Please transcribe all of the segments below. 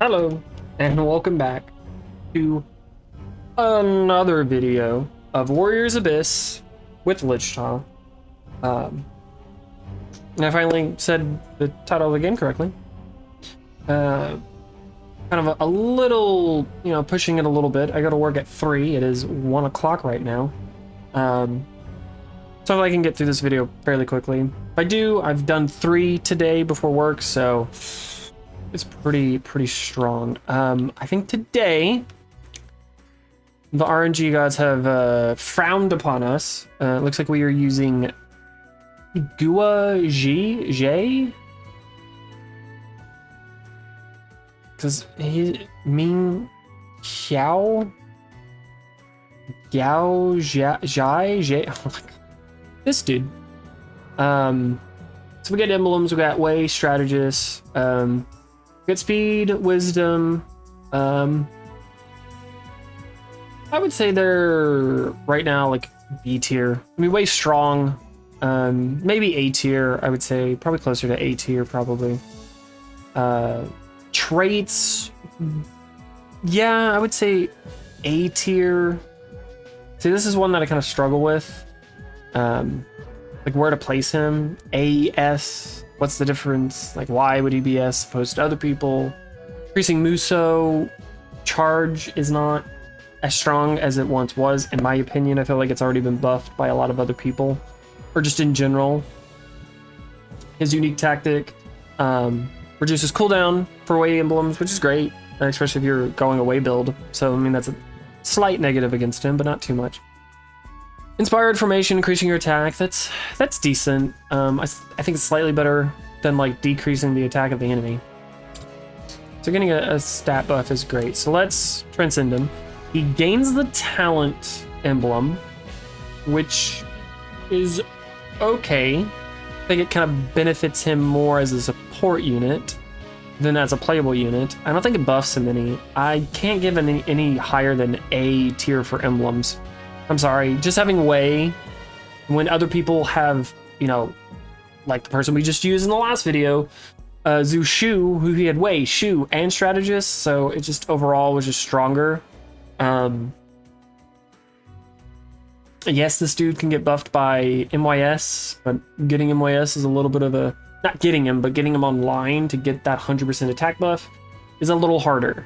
Hello, and welcome back to another video of Warriors Abyss with Lichta. And I finally said the title of the game correctly. Kind of a little, pushing it a little bit. I go to work at 3. It is 1 o'clock right now. So I can get through this video fairly quickly. If I do, I've done 3 today before work, so it's pretty strong. I think today the RNG gods have frowned upon us. It looks like we are using Guo Jia, because he Ming Xiao Gao Jia. Oh my god, this dude. So we get emblems. We got way strategists. Get speed, wisdom. I would say they're right now like B tier. I mean, way strong. Maybe A tier. I would say probably closer to A tier, probably. Traits. Yeah, I would say A tier. See, this is one that I kind of struggle with. Like where to place him. A, S. What's the difference? Like, why would he be S opposed to other people? Increasing Musou charge is not as strong as it once was, in my opinion. I feel like it's already been buffed by a lot of other people, or just in general. His unique tactic reduces cooldown for away emblems, which is great, especially if you're going away build. So, I mean, that's a slight negative against him, but not too much. Inspired formation, increasing your attack. That's decent. I think it's slightly better than like decreasing the attack of the enemy. So getting a stat buff is great. So let's transcend him. He gains the talent emblem, which is okay. I think it kind of benefits him more as a support unit than as a playable unit. I don't think it buffs him any. I can't give him any higher than A tier for emblems. I'm sorry, just having Wei, when other people have, like the person we just used in the last video, Zhu Shu, who he had Wei, Shu, and strategist, so it just overall was just stronger. Yes, this dude can get buffed by MYS, but getting MYS is a little bit of a, not getting him, but getting him online to get that 100% attack buff is a little harder.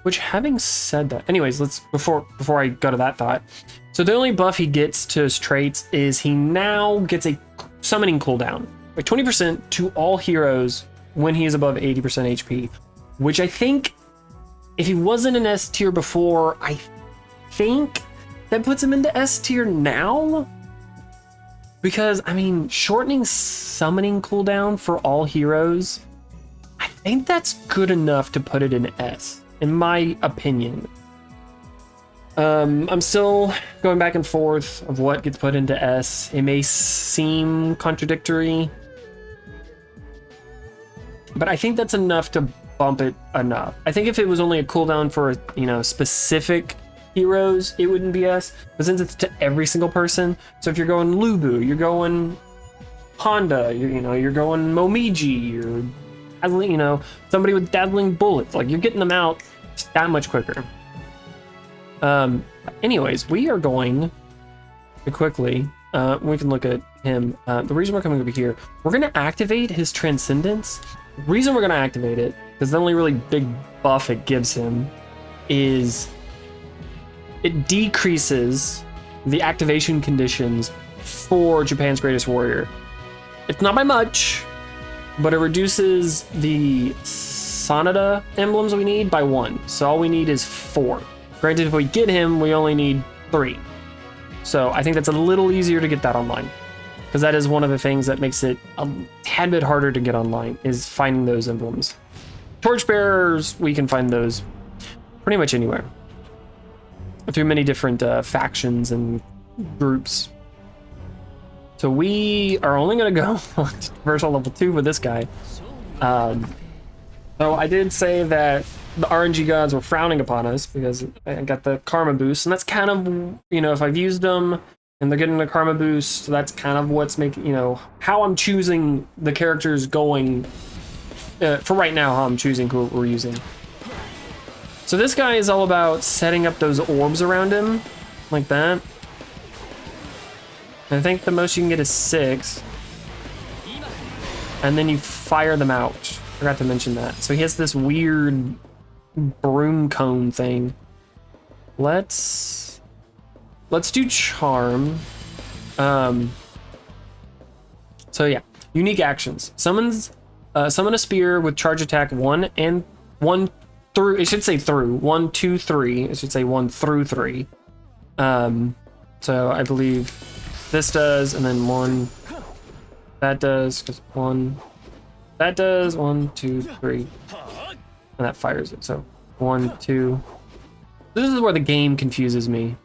Which, having said that, anyways, let's before I go to that thought. So the only buff he gets to his traits is he now gets a summoning cooldown by 20% to all heroes when he is above 80% HP, which I think if he wasn't an S tier before, I think that puts him into S tier now. Because, I mean, shortening summoning cooldown for all heroes, I think that's good enough to put it in S. In my opinion. I'm still going back and forth of what gets put into S. It may seem contradictory, but I think that's enough to bump it enough. I think if it was only a cooldown for, specific heroes, it wouldn't be S, but since it's to every single person, so if you're going Lubu, you're going Honda, you're going Momiji, you're somebody with dazzling bullets, like you're getting them out that much quicker. Anyways, we are going to quickly, we can look at him. The reason we're coming over here, we're going to activate his Transcendence. The reason we're going to activate it, because the only really big buff it gives him is it decreases the activation conditions for Japan's Greatest Warrior. It's not by much, but it reduces the Sanada emblems we need by 1. So all we need is 4. Granted, if we get him, we only need 3. So I think that's a little easier to get that online, because that is one of the things that makes it a tad bit harder to get online, is finding those emblems. Torchbearers, we can find those pretty much anywhere through many different factions and groups. So we are only going to go on Versal level 2 with this guy. So I did say that the RNG gods were frowning upon us because I got the karma boost, and that's kind of, if I've used them and they're getting the karma boost, that's kind of what's making, how I'm choosing the characters going for right now, how I'm choosing who we're using. So this guy is all about setting up those orbs around him, like that. And I think the most you can get is 6. And then you fire them out. Forgot to mention that. So he has this weird broom cone thing. Let's do charm. So yeah, unique actions. Summon a spear with charge attack 1 and 1 through. It should say through 1, 2, 3. It should say 1 through 3. So I believe this does, and then 1. That does just 1. That does 1, 2, 3, and that fires it. So 1, 2. This is where the game confuses me,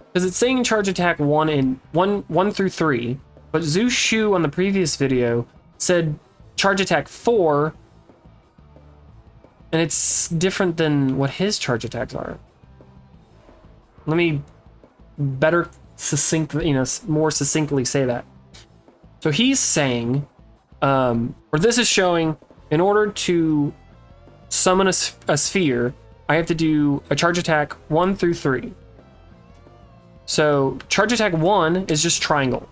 because it's saying charge attack 1 and 1 through 3, but Zhu Shu on the previous video said charge attack 4, and it's different than what his charge attacks are. Let me better more succinctly say that. So he's saying, or this is showing, in order to summon a sphere, I have to do a charge attack 1 through 3. So charge attack 1 is just triangle,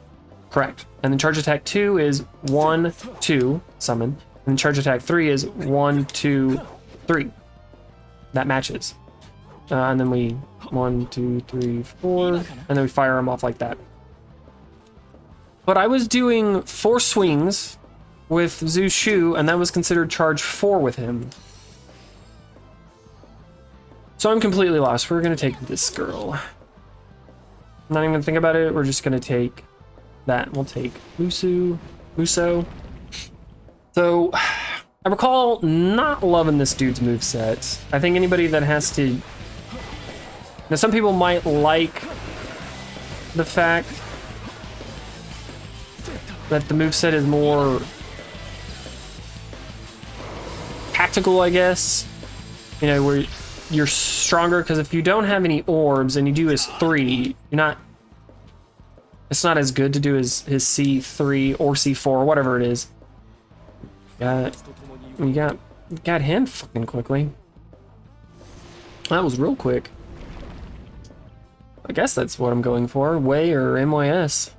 correct? And then charge attack 2 is 1, 2, summon. And then charge attack 3 is 1, 2, 3. That matches. And then we 1, 2, 3, 4, and then we fire them off like that. But I was doing 4 swings with Zhu Shu, and that was considered charge 4 with him. So I'm completely lost. We're gonna take this girl. Not even gonna think about it. We're just gonna take that. We'll take Musou. So I recall not loving this dude's moveset. I think anybody that has to... Now some people might like the fact that the moveset is more tactical, I guess. You know, where you're stronger, because if you don't have any orbs and you do his 3, you're not... It's not as good to do his C3 or C4 or whatever it is. We got him fucking quickly. That was real quick. I guess that's what I'm going for. Way or MYS.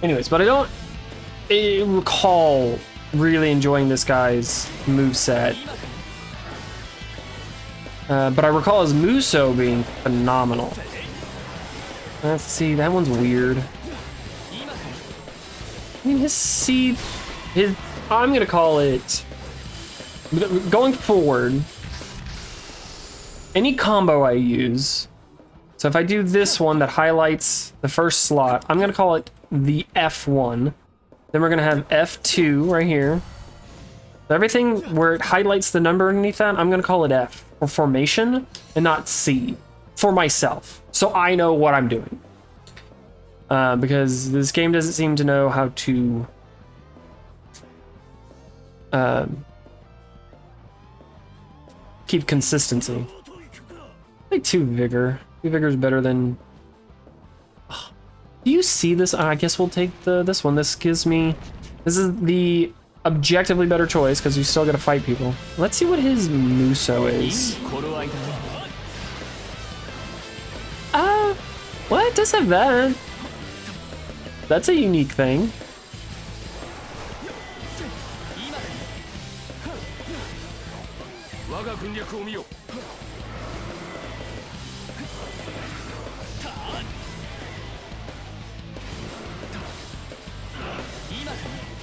Anyways, but I don't recall really enjoying this guy's moveset. But I recall his Musou being phenomenal. Let's see, that one's weird. I mean, I'm gonna call it, going forward, any combo I use, so if I do this one that highlights the first slot, I'm gonna call it the F1. Then we're gonna have F2 right here. So everything where it highlights the number underneath that, I'm gonna call it F for formation and not C for myself, so I know what I'm doing. Because this game doesn't seem to know how to keep consistency. Like 2 vigor. 2 vigor is better than... Do you see this? I guess we'll take this one. This gives me... This is the objectively better choice, because you still gotta fight people. Let's see what his Musou is. Well, it does have that. That's a unique thing.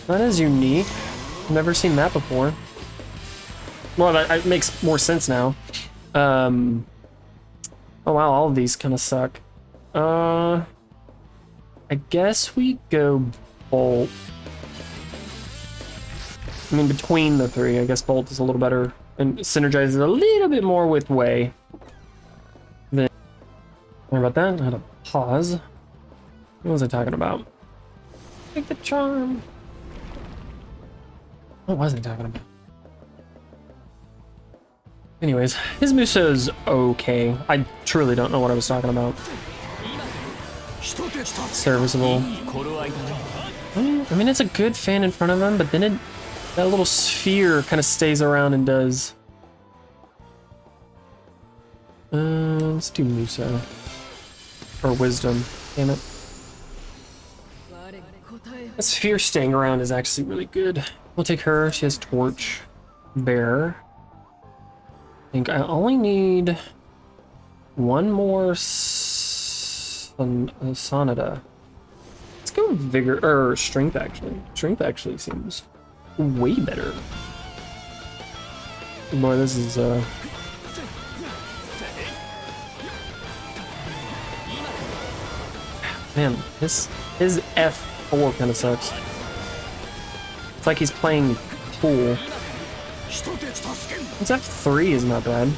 That is unique. Never seen that before. Well, that makes more sense now. Oh wow, all of these kind of suck. I guess we go Bolt. I mean, between the 3, I guess Bolt is a little better and synergizes a little bit more with Wei. Then, sorry about that. I had to pause. What was I talking about? Take the charm. What was I talking about? Anyways, his Musou's okay. I truly don't know what I was talking about. Serviceable. I mean, it's a good fan in front of him, but then That little sphere kind of stays around and does. Let's do Musou. Or Wisdom. Damn it. That sphere staying around is actually really good. We'll take her. She has Torch. Bear. I think I only need one more Sonata. Let's go Vigor, or Strength actually. Strength actually seems way better. Boy, this is man, his F4 kind of sucks. It's like he's playing pool. His F3 is not bad.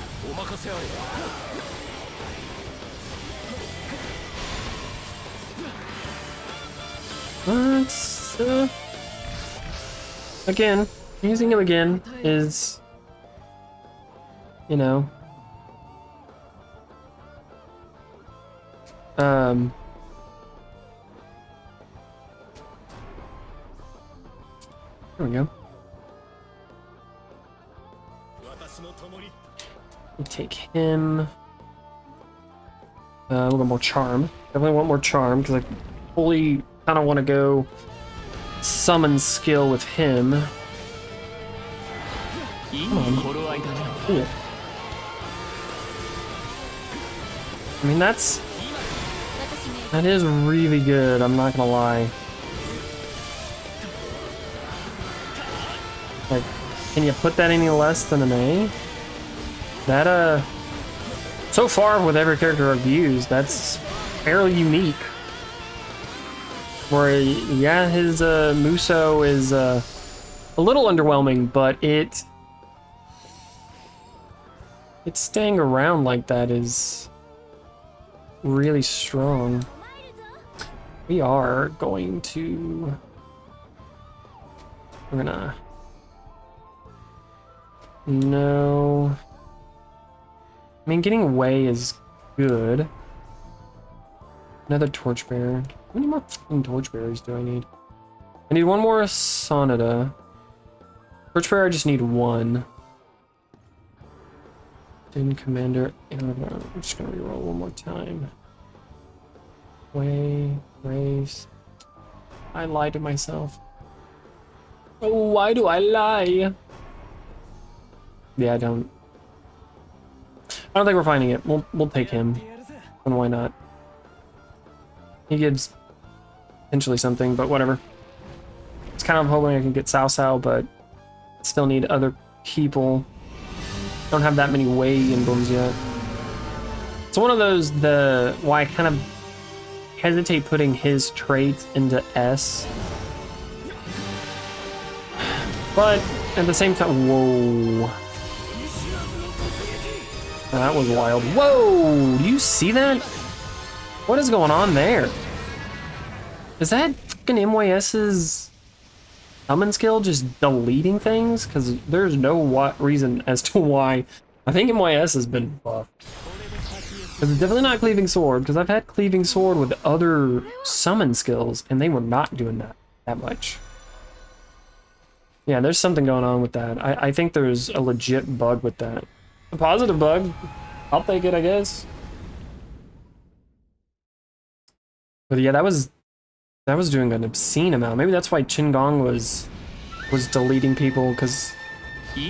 Again, using him again is, you know, there we go. We'll take him. We'll go more charm. Definitely want more charm because I fully kind of want to go summon skill with him. Come on. Cool. I mean, that is really good. I'm not gonna lie. Like, can you put that any less than an A? That, so far with every character I've used, that's fairly unique. Where, yeah, his, Musou is, a little underwhelming, but it's staying around like that is really strong. We are going to, we're gonna, no. I mean, getting away is good. Another Torchbearer. How many more Torchbearers do I need? I need one more Sonata. Torchbearer, I just need one. Din Commander. I'm just gonna reroll one more time. Way, race. I lied to myself. Oh, why do I lie? Yeah, I don't think we're finding it. We'll take him. And why not? He gives potentially something, but whatever. It's kind of hoping I can get Cao Cao, but still need other people. Don't have that many Wei emblems yet. It's one of those why I kind of hesitate putting his traits into S. But at the same time, whoa. That was wild. Whoa! Do you see that? What is going on there? Is that fucking MYS's summon skill just deleting things? Because there's no reason as to why. I think MYS has been buffed. Because it's definitely not Cleaving Sword, because I've had Cleaving Sword with other summon skills, and they were not doing that much. Yeah, there's something going on with that. I think there's a legit bug with that. A positive bug. I'll take it, I guess. But yeah, that was doing an obscene amount. Maybe that's why Qingong was deleting people, because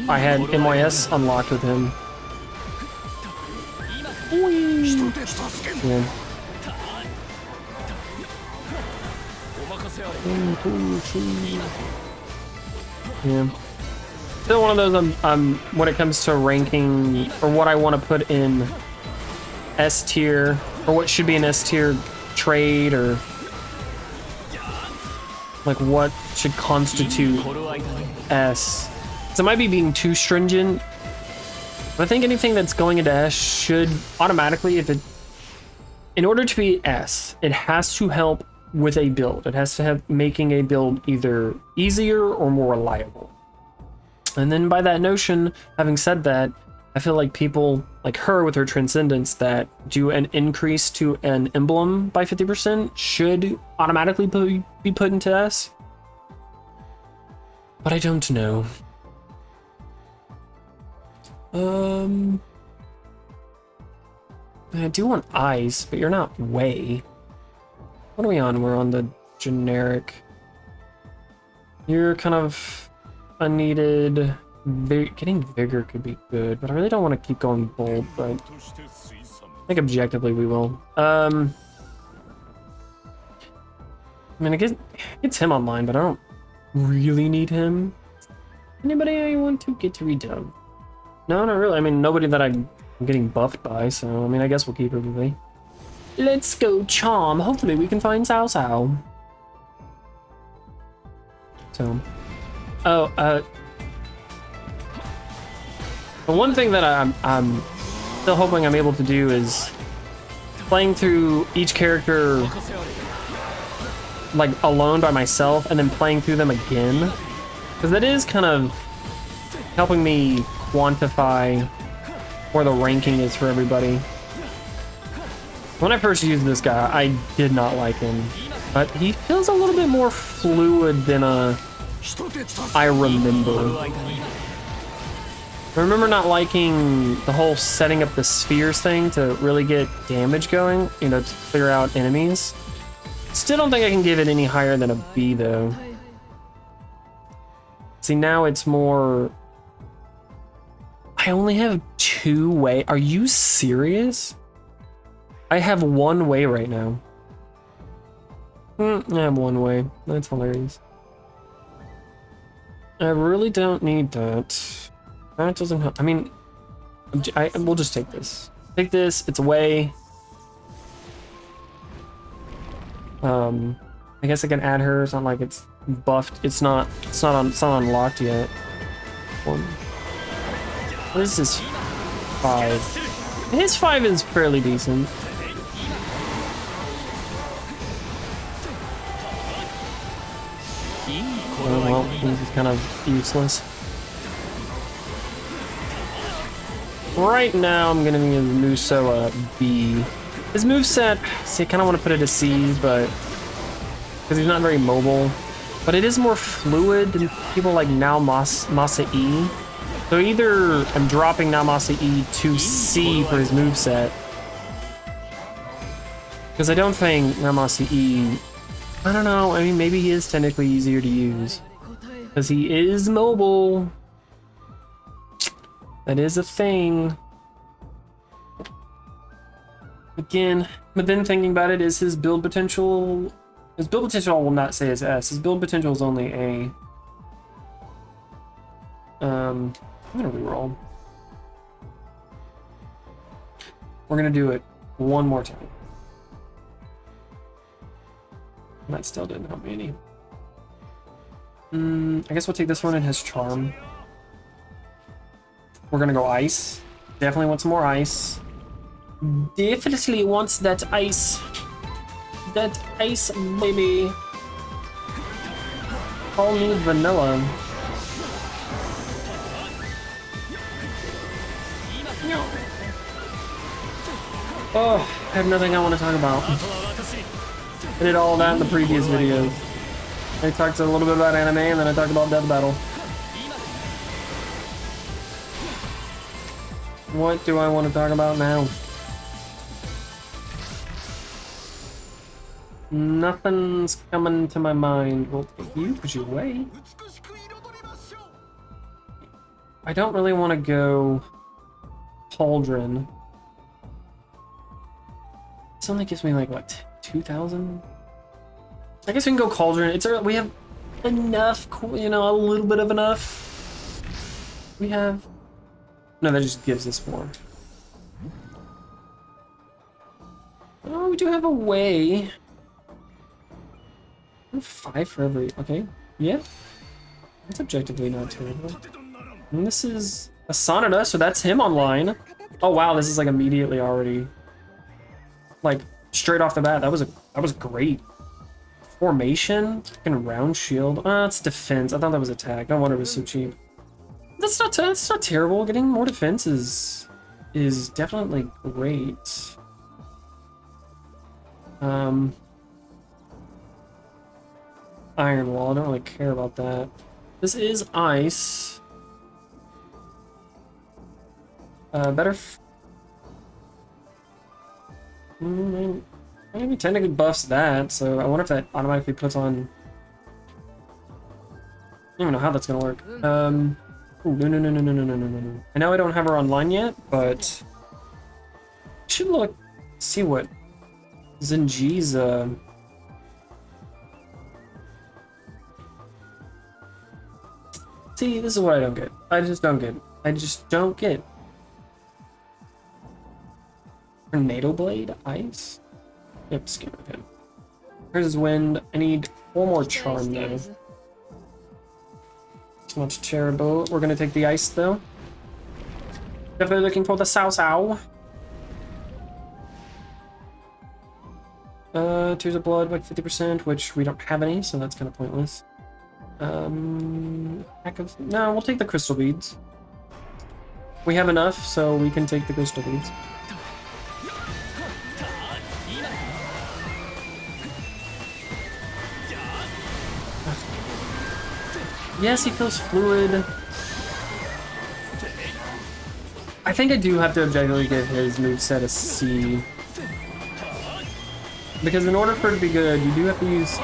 I had MYS unlocked with him. Yeah. Yeah. Still one of those when it comes to ranking or what I want to put in S tier or what should be an S tier trade or like what should constitute S. So it might be being too stringent. But I think anything that's going into S should automatically, in order to be S, it has to help with a build. It has to have making a build either easier or more reliable. And then by that notion, having said that, I feel like people like her with her Transcendence that do an increase to an emblem by 50% should automatically be put into S. But I don't know. I do want ice, but you're not way. What are we on? We're on the generic. You're kind of unneeded. Getting vigor could be good, but I really don't want to keep going bold, but I think objectively we will. I mean, it's him online, but I don't really need him. Anybody I want to get rid of? No, not really. I mean, nobody that I'm getting buffed by, so I mean, I guess we'll keep everybody. Let's go charm. Hopefully we can find Cao Cao. So, the one thing that I'm still hoping I'm able to do is playing through each character like alone by myself and then playing through them again, because that is kind of helping me quantify where the ranking is for everybody. When I first used this guy, I did not like him, but he feels a little bit more fluid than I remember. I remember not liking the whole setting up the spheres thing to really get damage going, you know, to clear out enemies. Still don't think I can give it any higher than a B though. See, now it's more... I only have 2 way. Are you serious? I have 1 way right now. I have 1 way. That's hilarious. I really don't need that. That doesn't help. I mean, we'll just take this. Take this. It's a way. I guess I can add her. It's not like it's buffed. It's not unlocked yet. What is this? 5. His 5 is fairly decent. Oh, well, this is kind of useless. Right now, I'm gonna give Musou a B. His moveset, see, I kind of want to put it to C's, but because he's not very mobile. But it is more fluid than people like Now Masa E. So either I'm dropping Now Masa E to C for his moveset, because I don't think Now Masa E, I don't know, I mean, maybe he is technically easier to use, because he is mobile. That is a thing. Again, but then thinking about it, is his build potential... His build potential I will not say is S. His build potential is only A. I'm gonna reroll. We're gonna do it one more time. That still didn't help me any. I guess we'll take this one. It has charm. We're gonna go ice. Definitely want some more ice. Definitely wants that ice. That ice, baby. All need vanilla. Oh, I have nothing I want to talk about. I did all that in the previous videos. I talked a little bit about anime, and then I talked about Death Battle. What do I want to talk about now? Nothing's coming to my mind. Well, you put you away. I don't really want to go Pauldron. This only gives me like what, 2,000? I guess we can go Cauldron. It's we have enough, you know, a little bit of enough. We have. No, that just gives us more. Oh, we do have a way. 5 for every. Okay, yeah. It's objectively not terrible. And this is a Sonata, so that's him online. Oh wow, this is like immediately already. Like straight off the bat, that was great. Formation, fucking round shield. It's defense. I thought that was attack. No wonder it was so cheap. That's not terrible. Getting more defense is definitely great. Iron Wall. I don't really care about that. This is ice. Better. I mean, technically buffs that, so I wonder if that automatically puts on. I don't even know how that's gonna work. Ooh, no. I know I don't have her online yet, but I should look, see what Zenji's. See, this is what I don't get. I just don't get. Tornado Blade, ice. Yep, skin of him. Here's his wind. I need 4 more charm though. It's not terrible. We're gonna take the ice though. Definitely looking for the Sao. Tears of blood, like 50%, which we don't have any, so that's kind of pointless. No, we'll take the crystal beads. We have enough, so we can take the crystal beads. Yes, he feels fluid. I think I do have to objectively give his moveset a C. Because in order for it to be good, you do have to use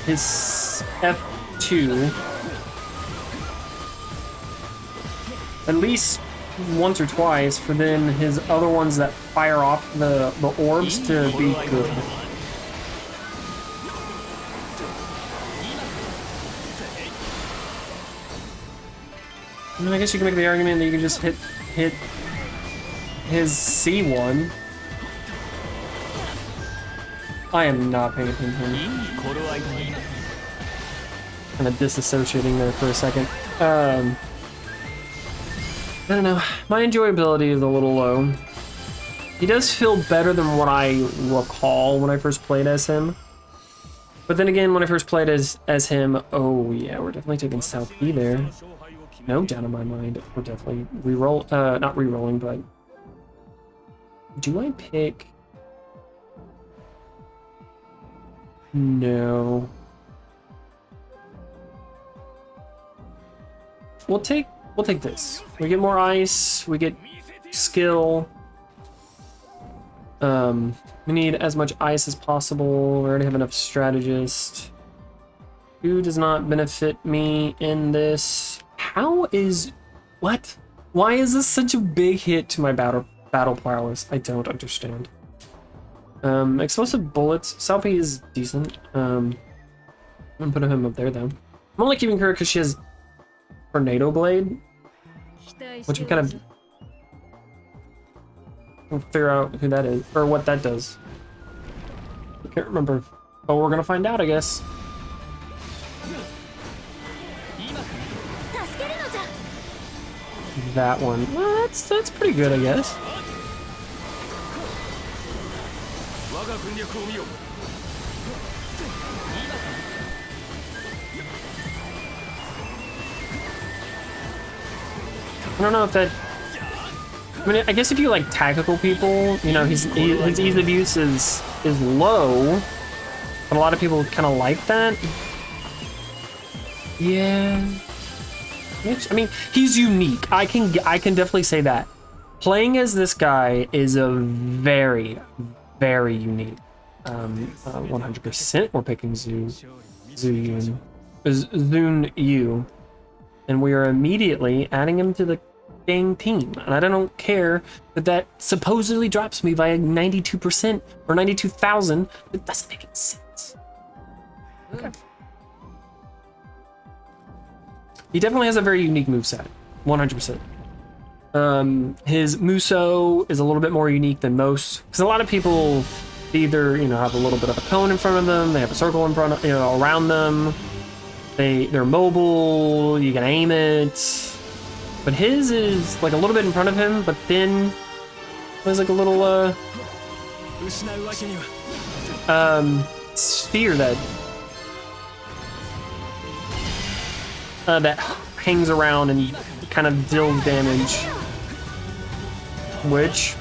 his F2 at least once or twice for then his other ones that fire off the orbs to be good. I mean, I guess you can make the argument that you can just hit his C1. I am not paying attention. Kind of disassociating there for a second. I don't know. My enjoyability is a little low. He does feel better than what I recall when I first played as him. But then again, when I first played as him, oh yeah, we're definitely taking South E there. No doubt in my mind, we're definitely not re-rolling, but do I pick? No. We'll take this. We get more ice, we get skill. We need as much ice as possible. We already have enough strategist. Who does not benefit me in this? How is what? Why is this such a big hit to my battle prowess? I don't understand. Explosive bullets. Salpy is decent. I'm gonna put him up there though. I'm only keeping her because she has Tornado Blade, which I'm kind of we'll figure out who that is or what that does. I can't remember, but we're gonna find out, I guess. That one. Well, that's pretty good, I guess. I don't know if that. I mean, I guess if you like tactical people, you know, his ease of use is low, but a lot of people kind of like that. Yeah. I mean, he's unique. I can definitely say that. Playing as this guy is a very, very unique. 100% we're picking Zun Yu, and we are immediately adding him to the dang team. And I don't care that supposedly drops me by 92% or 92,000. It doesn't make any sense. Okay. He definitely has a very unique moveset, 100%. His Musou is a little bit more unique than most, because a lot of people either, you know, have a little bit of a cone in front of them, they have a circle in front of, you know, around them. They're mobile, you can aim it, but his is like a little bit in front of him, but then there's like a little sphere that hangs around and kind of deals damage, which,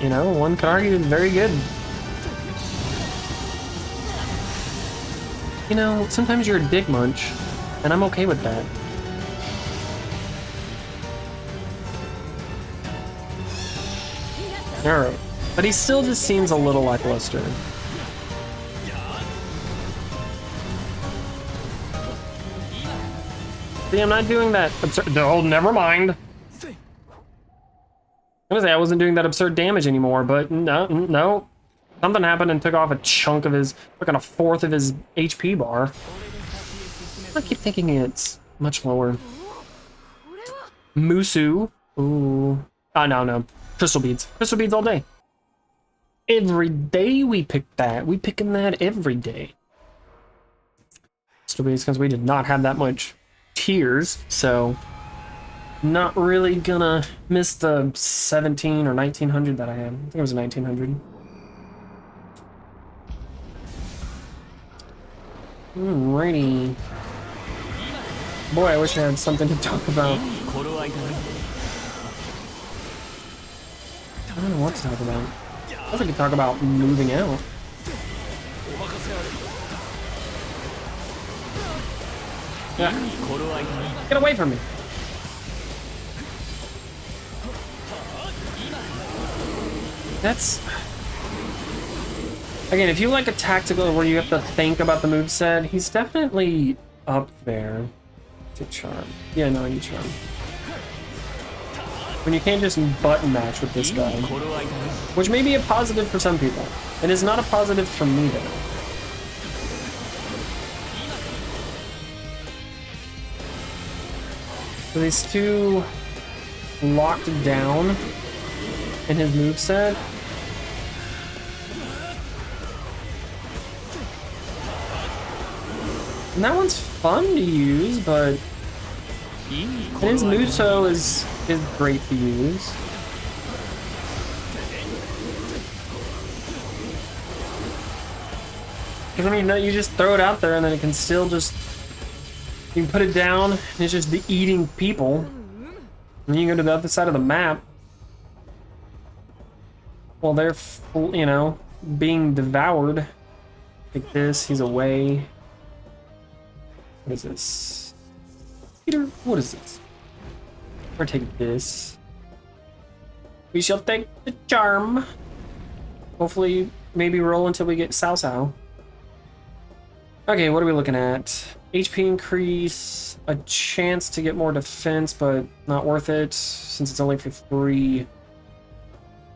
you know, one could argue is very good. You know, sometimes you're a dick munch, And I'm okay with that. Alright. But he still just seems a little lackluster. See, I'm not doing that absurd. Oh, never mind. I'm gonna say I wasn't doing that absurd damage anymore, but no. Something happened and took off a chunk of his, like a fourth of his HP bar. I keep thinking it's much lower. Musou. Ooh. Ah, no. Crystal beads. Crystal beads all day. Every day we pick that. We picking that every day. Crystal beads, because we did not have that much tiers, so not really gonna miss the 17 or 1900 that I had. I think it was 1900. Alrighty. Boy, I wish I had something to talk about. I don't know what to talk about. I think we could talk about moving out. Yeah. Get away from me. That's... Again, if you like a tactical where you have to think about the moveset, he's definitely up there. To charm. Yeah, no, you charm. When you can't just button match with this guy. Which may be a positive for some people. It is not a positive for me, though. So these two locked down in his moveset. And that one's fun to use, but his Musou is great to use. Because I mean, you just throw it out there and then it can still just, you can put it down and it's just eating people. And then you go to the other side of the map. Well, they're, you know, being devoured. Like this, he's away. What is this? Peter, what is this? We're taking this. We shall take the charm. Hopefully, maybe roll until we get Sao Sao. Okay, what are we looking at? HP increase, a chance to get more defense, but not worth it since it's only for 3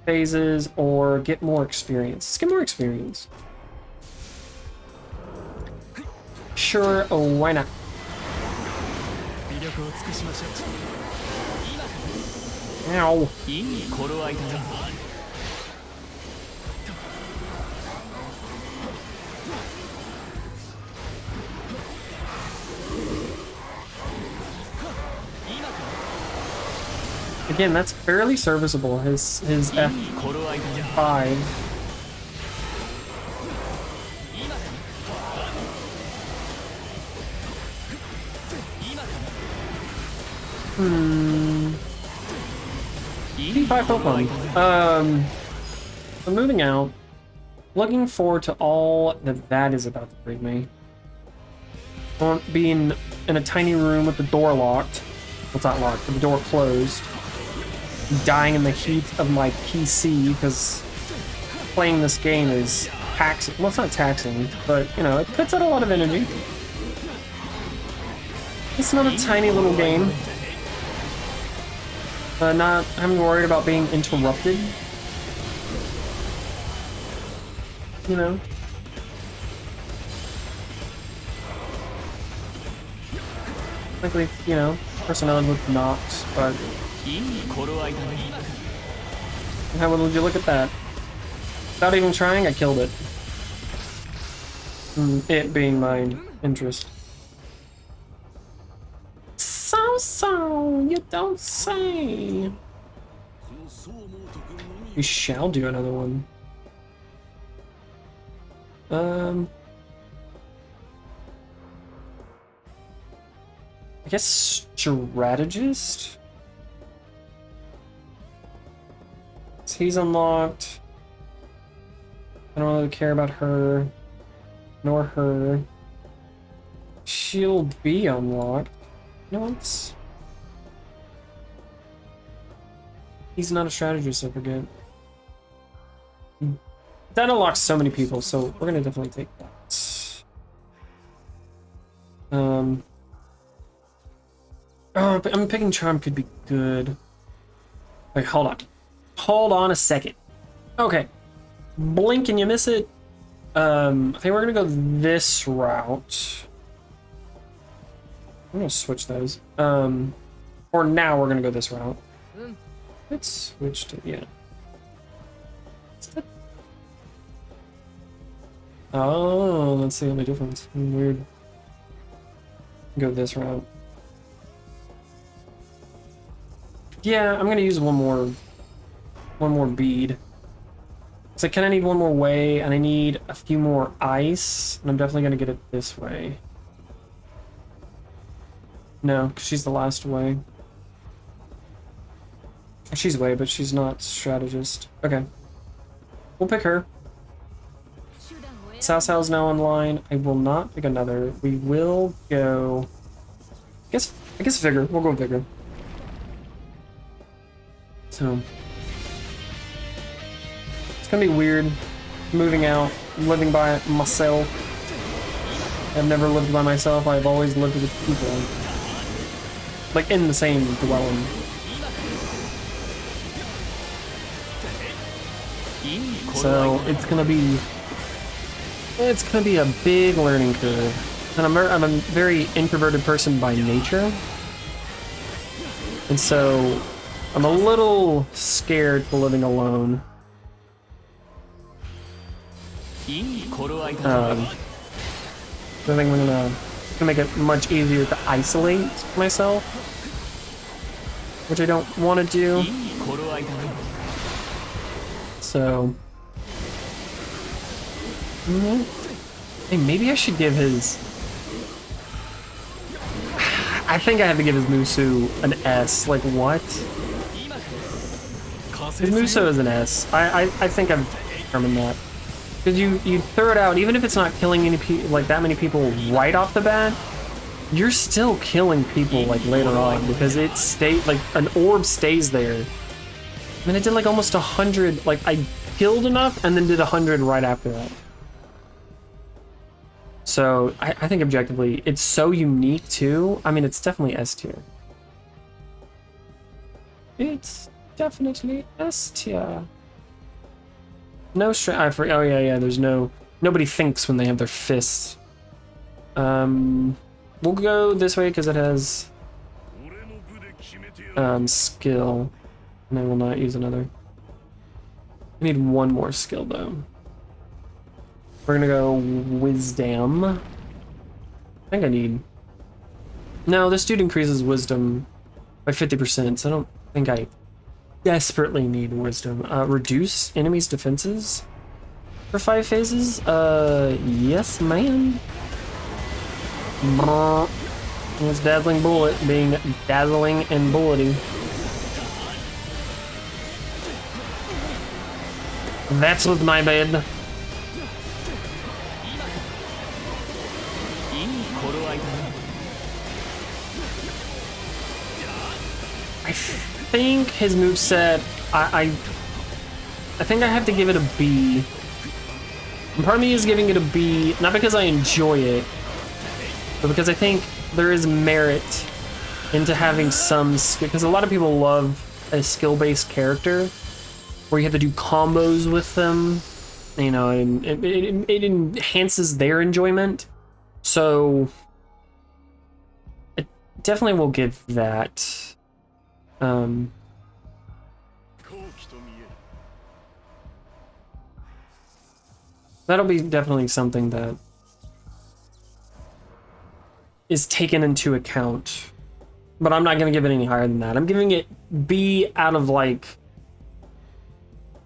phases, or get more experience. Let's get more experience. Sure, why not? Ow. Again, that's fairly serviceable. His F5. D5 Pokemon. So moving out. Looking forward to all that is about to bring me. Being in a tiny room with the door locked. Well, it's not locked, but the door closed. Dying in the heat of my PC because playing this game is taxing. Well, it's not taxing, but you know, it puts out a lot of energy. It's not a tiny little game. Not having worried about being interrupted. You know. Frankly, you know, personality with Nox, but how would you look at that? Without even trying, I killed it. It being my interest. So, you don't say. We shall do another one. I guess strategist? So he's unlocked. I don't really care about her. Nor her. Shield B unlocked. No, it's... He's not a strategist, I forget. That unlocks so many people, so we're gonna definitely take that. Oh, but I'm picking Charm could be good. Wait, hold on. Hold on a second. Okay. Blink and you miss it. I think we're gonna go this route. I'm gonna switch those. For now, we're gonna go this route. Let's switch to, yeah. Oh, that's the only difference. Weird. Go this route. Yeah, I'm gonna use one more bead. So can I need one more way, and I need a few more ice, and I'm definitely gonna get it this way. No, because she's the last way. She's way, but she's not strategist. Okay. We'll pick her. Cao Cao's now online. I will not pick another. We will go... I guess Vigor. We'll go Vigor. So... It's gonna be weird moving out, living by myself. I've never lived by myself. I've always lived with people. Like in the same dwelling. So it's gonna be a big learning curve. And I'm a very introverted person by nature. And so I'm a little scared for living alone. I think we're gonna make it much easier to isolate myself, which I don't want to do. So, hey, maybe I should give his... I think I have to give his Musou an S. Like, what? His Musou is an S. I think I've determined that. Because you throw it out, even if it's not killing any like that many people right off the bat, you're still killing people like later on because it stays like an orb stays there. I mean, I did like almost 100. Like I killed enough and then did 100 right after that. So I think objectively, it's so unique too. I mean, it's definitely S tier. It's definitely S tier. No oh yeah, there's nobody thinks when they have their fists. We'll go this way because it has skill, and I will not use another. I need one more skill though. We're gonna go wisdom. I think I need... No, this dude increases wisdom by 50%, so I don't think I desperately need wisdom. Reduce enemies' defenses for 5 phases? Yes, man. It's Dazzling Bullet being dazzling and bullety. That's with my bed. I think his moveset, I think I have to give it a B. And part of me is giving it a B, not because I enjoy it, but because I think there is merit into having some skill, because a lot of people love a skill-based character where you have to do combos with them, you know, and it enhances their enjoyment. So it definitely will give that. That'll be definitely something that is taken into account, but I'm not going to give it any higher than that. I'm giving it B out of like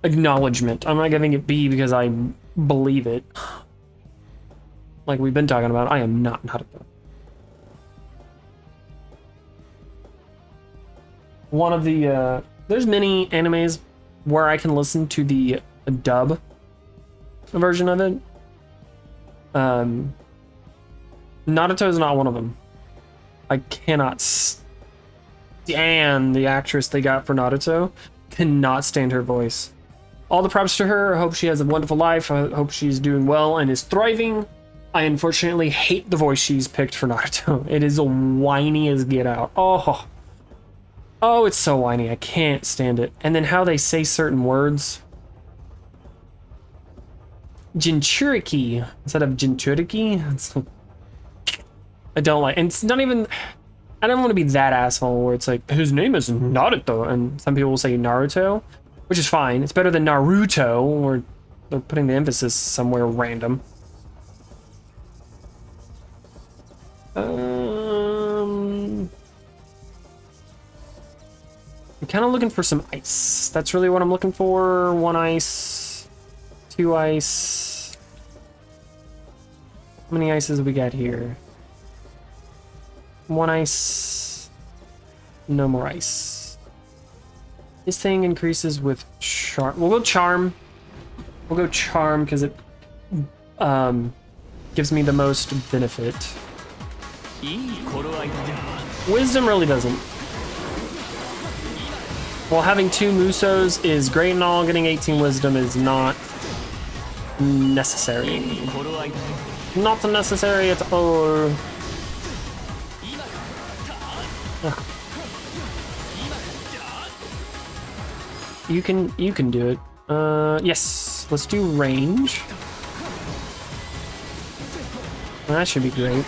acknowledgement. I'm not giving it B because I believe it. Like we've been talking about, I am not Naruto. One of the there's many animes where I can listen to the dub version of it. Naruto is not one of them. I cannot stand the actress they got for Naruto. Cannot stand her voice. All the props to her. I hope she has a wonderful life. I hope she's doing well and is thriving. I unfortunately hate the voice she's picked for Naruto. It is whiny as get out. Oh, it's so whiny. I can't stand it. And then how they say certain words. Jinchuriki instead of Jinchuriki. I don't like, and it's not even, I don't want to be that asshole where it's like, his name is Naruto, and some people will say Naruto, which is fine. It's better than Naruto, where they're putting the emphasis somewhere random. I'm kind of looking for some ice. That's really what I'm looking for. 1 ice, 2 ice. How many ices we got here? 1 ice. No more ice. This thing increases with charm. We'll go charm. We'll go charm because it gives me the most benefit. Wisdom really doesn't. Well, having 2 Musos is great and all. Getting 18 wisdom is not necessary. Not necessary at all. You can do it. Yes, let's do range. That should be great.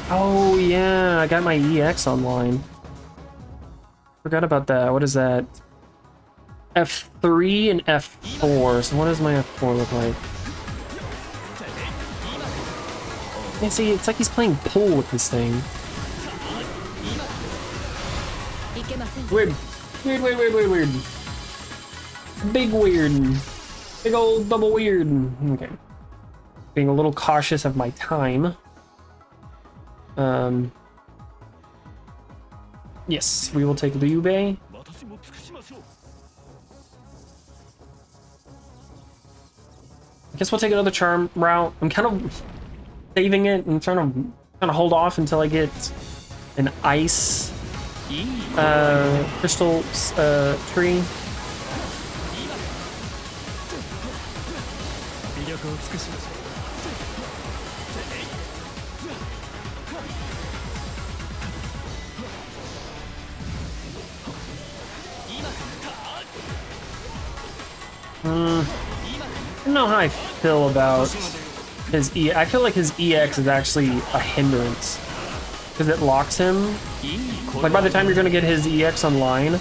Oh yeah, I got my EX online. Forgot about that. What is that? F3 and F4. So what does my F4 look like? Yeah, see, it's like he's playing pool with this thing. Weird. Weird. Big weird. Big old double weird. Okay. Being a little cautious of my time. Yes, we will take Liu-Bei. I guess we'll take another charm route. I'm kind of saving it and trying to hold off until I get an ice crystal tree. I don't know how I feel about his E. I feel like his EX is actually a hindrance because it locks him. Like by the time you're gonna get his EX online,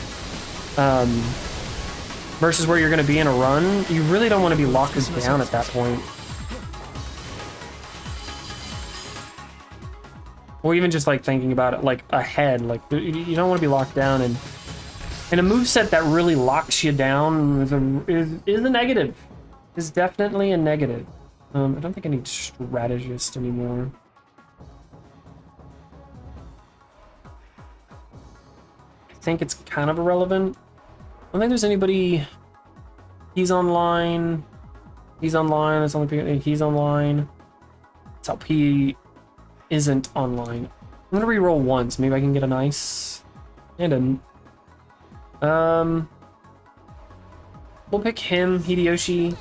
versus where you're gonna be in a run, you really don't want to be locked down at that point. Or even just like thinking about it like ahead, like you don't want to be locked down, and a moveset that really locks you down is a negative. Is definitely a negative. I don't think I need strategist anymore. I think it's kind of irrelevant. I don't think there's anybody. He's online. He's online. It's only he's online. Cao P isn't online. I'm gonna re-roll once. Maybe I can get a nice and a. We'll pick him, Hideyoshi.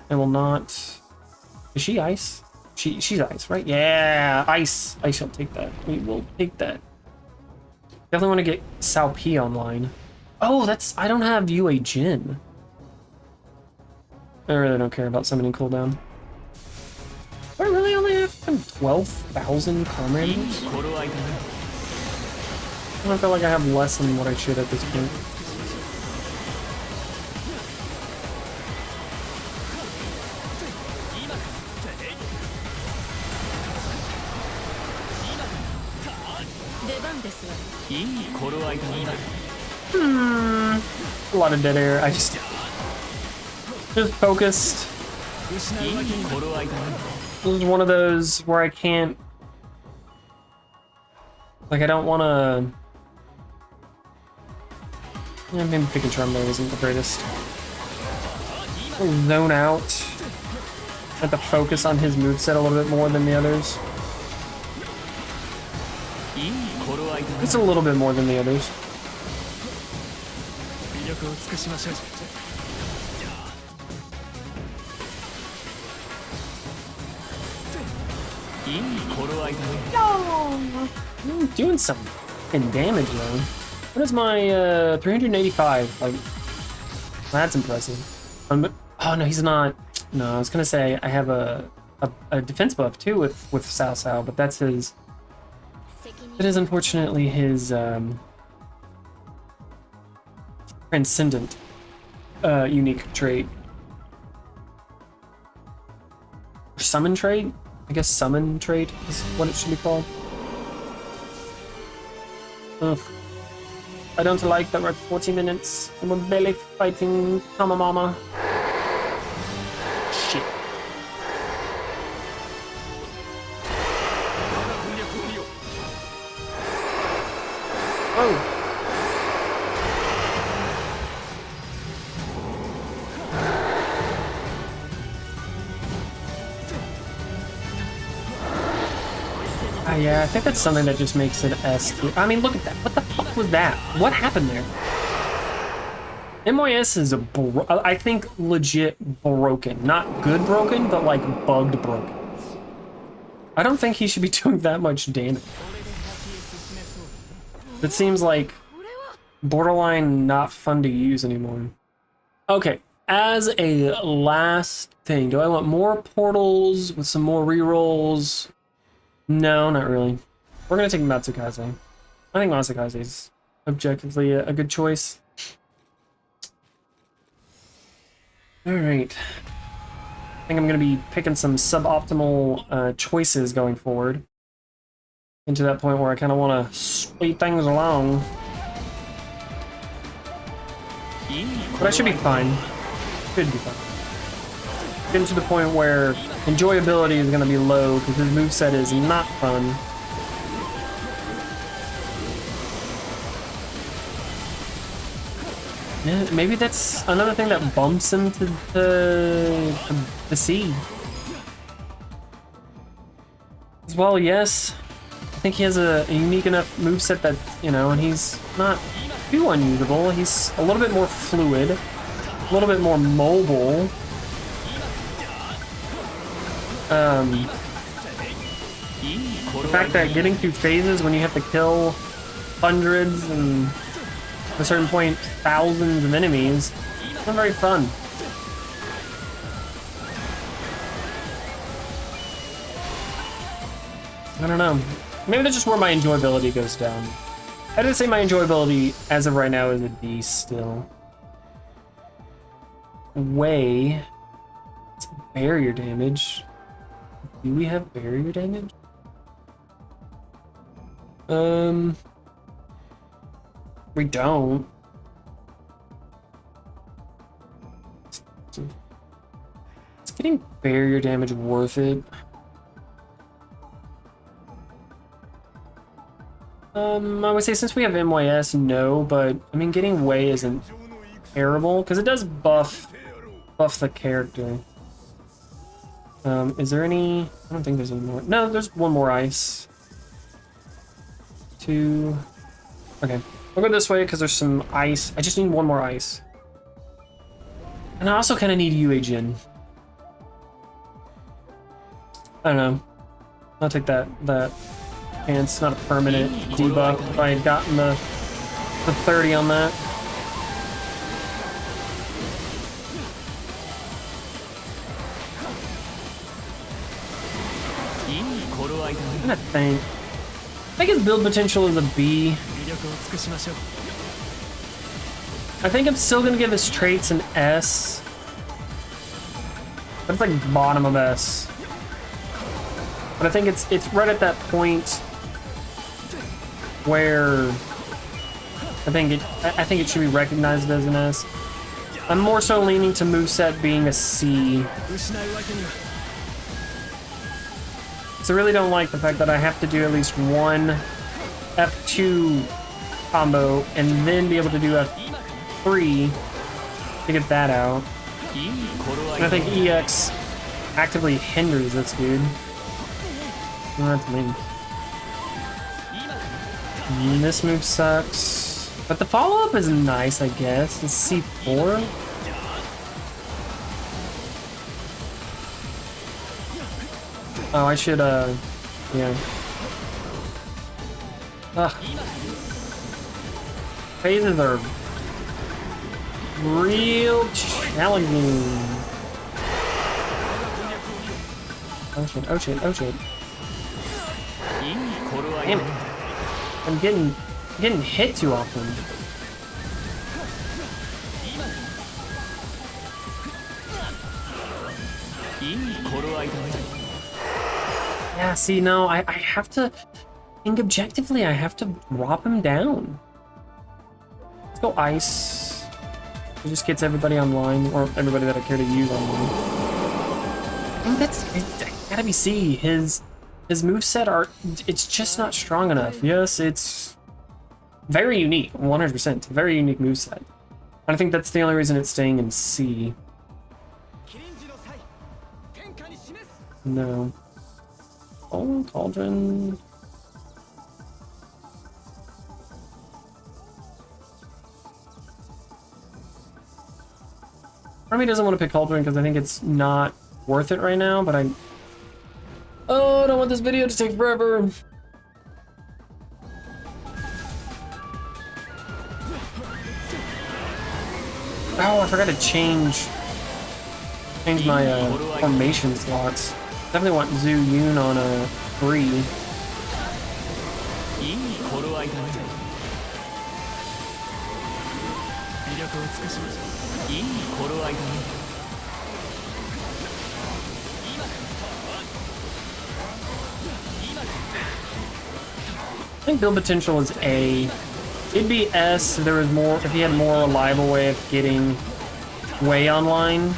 I will not. Is she ice? She's ice, right? Yeah, ice. I shall take that. We will take that. Definitely want to get Cao P online. Oh, that's. I don't have UA Jin. I really don't care about summoning cooldown. Do I really only have 12,000 comrades? I don't feel like I have less than what I should at this point. A lot of dead air. I just focused. This is one of those where I can't. Like I don't want to. Yeah, maybe picking charm though isn't the greatest. zone out. I have to focus on his moveset a little bit more than the others. Just a little bit more than the others. Doing some fucking damage though. What is my 385? Like, that's impressive. Oh no, he's not. No, I was gonna say I have a defense buff too with Cao Cao, but that's his. It is unfortunately his transcendent unique trait. Summon trait? I guess summon trait is what it should be called. Ugh. I don't like that we're at 40 minutes and we're barely fighting Mama. Shit. Oh. Yeah, I think that's something that just makes it S. I mean, look at that. What the fuck was that? What happened there? MYS is I think legit broken. Not good broken, but like bugged broken. I don't think he should be doing that much damage. It seems like borderline not fun to use anymore. Okay, as a last thing, do I want more portals with some more rerolls? No, not really. We're gonna take Matsukaze. I think Matsukaze is objectively a good choice. Alright. I think I'm gonna be picking some suboptimal choices going forward. Into that point where I kind of want to speed things along. But I should be fine. Should be fine. Getting to the point where enjoyability is going to be low because his moveset is not fun. Yeah, maybe that's another thing that bumps him to the C. As well, yes. I think he has a unique enough moveset that, you know, and he's not too unusable. He's a little bit more fluid, a little bit more mobile. The fact that getting through phases when you have to kill hundreds and at a certain point thousands of enemies, it's not very fun. I don't know. Maybe that's just where my enjoyability goes down. I did say my enjoyability as of right now is a D still. Way. It's barrier damage. Do we have barrier damage? We don't. Is getting barrier damage worth it? I would say since we have MYS, no, but I mean getting Way isn't terrible because it does buff the character. Is there any? I don't think there's any more. No, there's one more ice. Two. Okay, I'll go this way because there's some ice. I just need one more ice. And I also kind of need UA Jin. I don't know. I'll take that chance. Not a permanent debuff. If I had gotten the 30 on that. I'm gonna think. I think his build potential is a B. I think I'm still gonna give his traits an S. But it's like bottom of S. But I think it's right at that point where I think it should be recognized as an S. I'm more so leaning to moveset being a C. So I really don't like the fact that I have to do at least one F2 combo and then be able to do F3 to get that out. And I think EX actively hinders this dude. Well, that's me. This move sucks. But the follow-up is nice, I guess. It's C4. Oh, I should, yeah. Ugh. Phases are real challenging. Oh shit, oh shit, oh shit. Damn it. I'm getting hit too often. Yeah, see, no, I have to think objectively. I have to drop him down. Let's go ice. It just gets everybody online, or everybody that I care to use online. I think that's gotta be C. His moveset it's just not strong enough. Yes, it's very unique, 100%. Very unique moveset. And I think that's the only reason it's staying in C. No. Oh, Cauldron. Army doesn't want to pick Cauldron because I think it's not worth it right now, but oh, I don't want this video to take forever. Oh, I forgot to change my formation slots. Definitely want Zhu Yun on a 3. I think build potential is A. It'd be S if there was more, if he had a more reliable way of getting way online.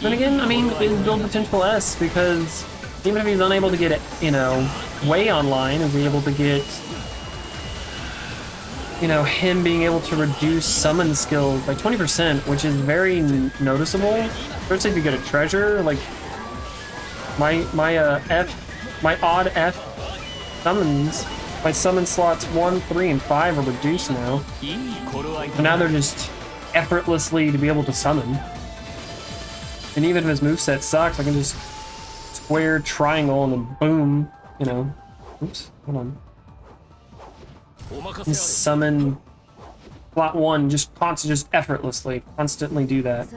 Then again, I mean, it's build potential S because even if he's unable to get it, you know, way online, is he able to get, you know, him being able to reduce summon skills by 20%, which is very noticeable. Especially if you get a treasure, like my odd F summons, my summon slots 1, 3, and 5 are reduced now. And now they're just effortlessly to be able to summon. And even if his moveset sucks, I can just square, triangle, and then boom, you know. Oops, hold on. And summon slot 1, just effortlessly, constantly do that.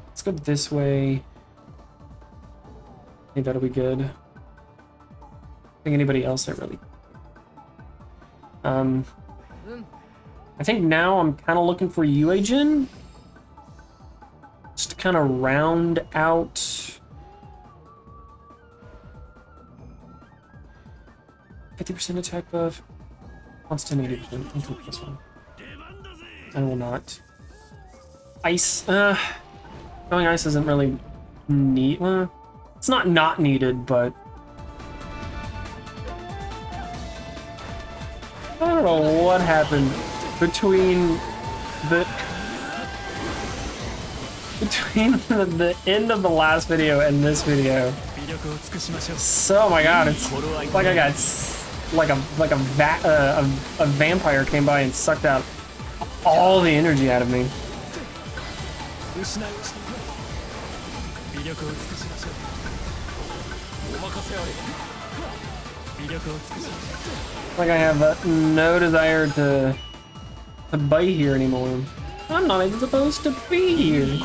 Let's go this way. I think that'll be good. I think anybody else I really... I think now I'm kind of looking for UA Jin. Just to kind of round out 50% attack buff, constant 80%. I'll take this one. I will not. Ice. Going ice isn't really neat. Well, it's not needed, but I don't know what happened between the end of the last video and this video. So, oh my god, it's like I got like a vampire came by and sucked out all the energy out of me. Like I have no desire to bite here anymore. I'm not even supposed to be here. Am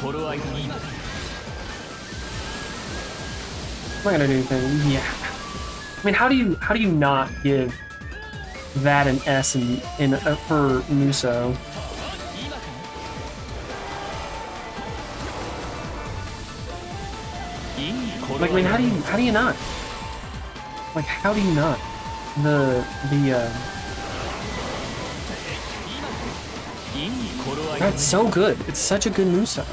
I gonna do anything? Yeah. I mean, how do you not give that an S in for Musou? Like, I mean, how do you not? Like, how do you not? That's so good. It's such a good Musou.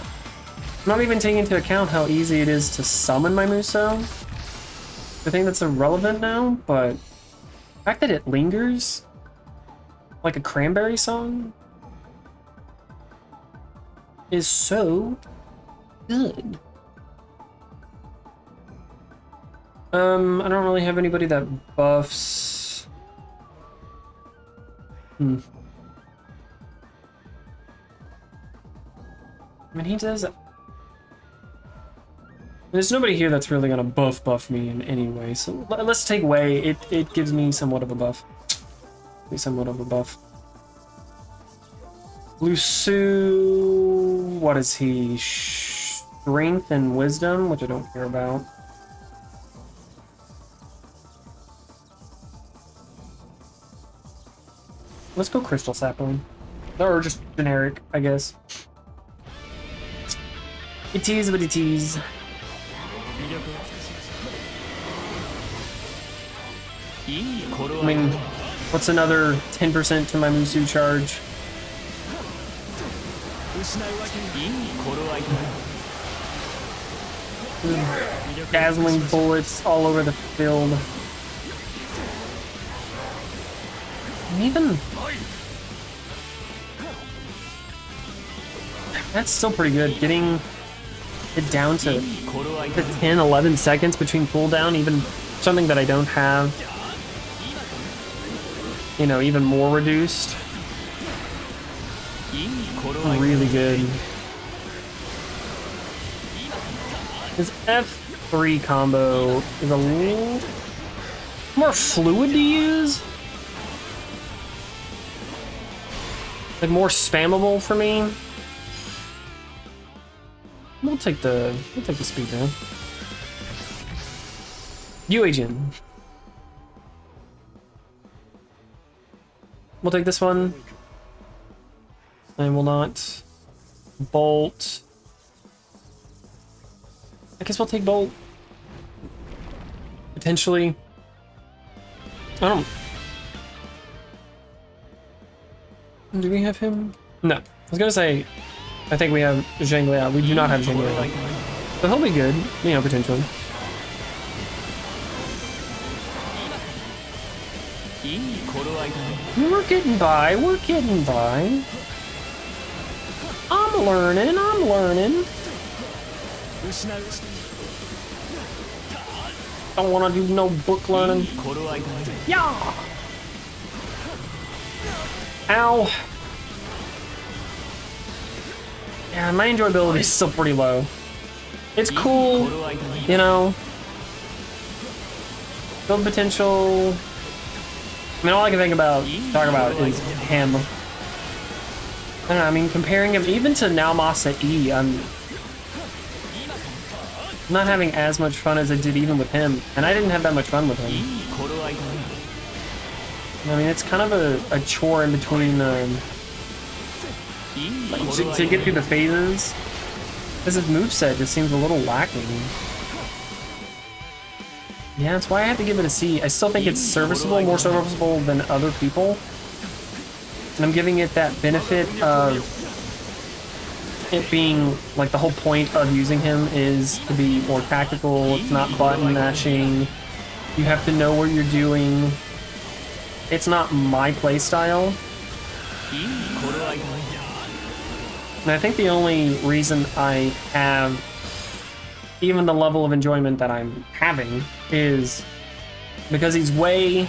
I'm not even taking into account how easy it is to summon my Musou. I think that's irrelevant now, but the fact that it lingers like a cranberry song is so good. I don't really have anybody that buffs. I mean, he does. There's nobody here that's really gonna buff me in any way. So let's take Wei. It gives me somewhat of a buff. Musou, what is he? Strength and wisdom, which I don't care about. Let's go crystal sapling. Or just generic, I guess. It is what it is. I mean, what's another 10% to my Musou charge? Dazzling bullets all over the field. And even... That's still pretty good. Getting it down to 10, 11 seconds between cooldown, even something that I don't have. You know, even more reduced. Really good. His F3 combo is a little more fluid to use. Like more spammable for me. We'll take the speed down. UAGN. We'll take this one. I will not. Bolt. I guess we'll take Bolt. Potentially. I don't. Do we have him? No. I was gonna say, I think we have Zhanglia. We do not have Zhanglia. So he'll be good, you know, potentially. We're getting by, we're getting by. I'm learning, I'm learning. Don't want to do no book learning. Yeah! Ow! Yeah, my enjoyability is still pretty low. It's cool, you know. Build potential. I mean, all I can talk about is him. I don't know, I mean, comparing him even to Naomasa E, I'm not having as much fun as I did even with him. And I didn't have that much fun with him. I mean, it's kind of a chore in between like, to get through the phases. Because his moveset just seems a little lacking. Yeah, that's why I have to give it a C. I still think it's serviceable, more serviceable than other people. And I'm giving it that benefit of it being, like, the whole point of using him is to be more tactical, it's not button mashing, you have to know what you're doing. It's not my playstyle. And I think the only reason I have even the level of enjoyment that I'm having is because he's Wei.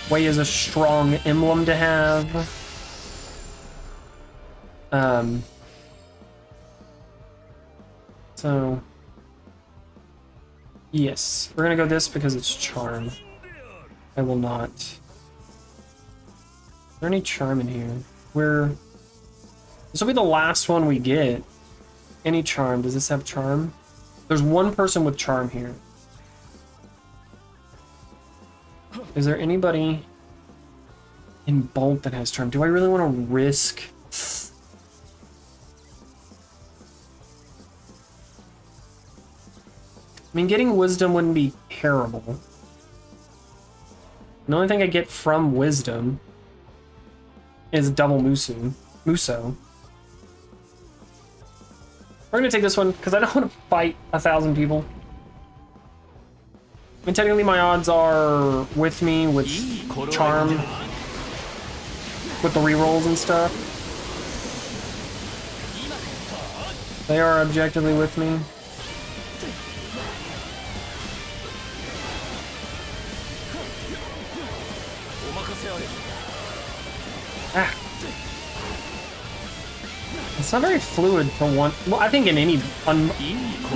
Wei is a strong emblem to have. So yes, we're gonna go this because it's charm. I will not. Is there any charm in here? This will be the last one we get. Any charm? Does this have charm? There's one person with charm here. Is there anybody in Bolt that has charm? Do I really want to risk? I mean, getting wisdom wouldn't be terrible. The only thing I get from wisdom is double Musou. We're gonna take this one because I don't want to fight 1,000 people. I mean, technically my odds are with me with charm. with the rerolls and stuff. They are objectively with me. Ah. It's not very fluid for one. Well, I think in any, on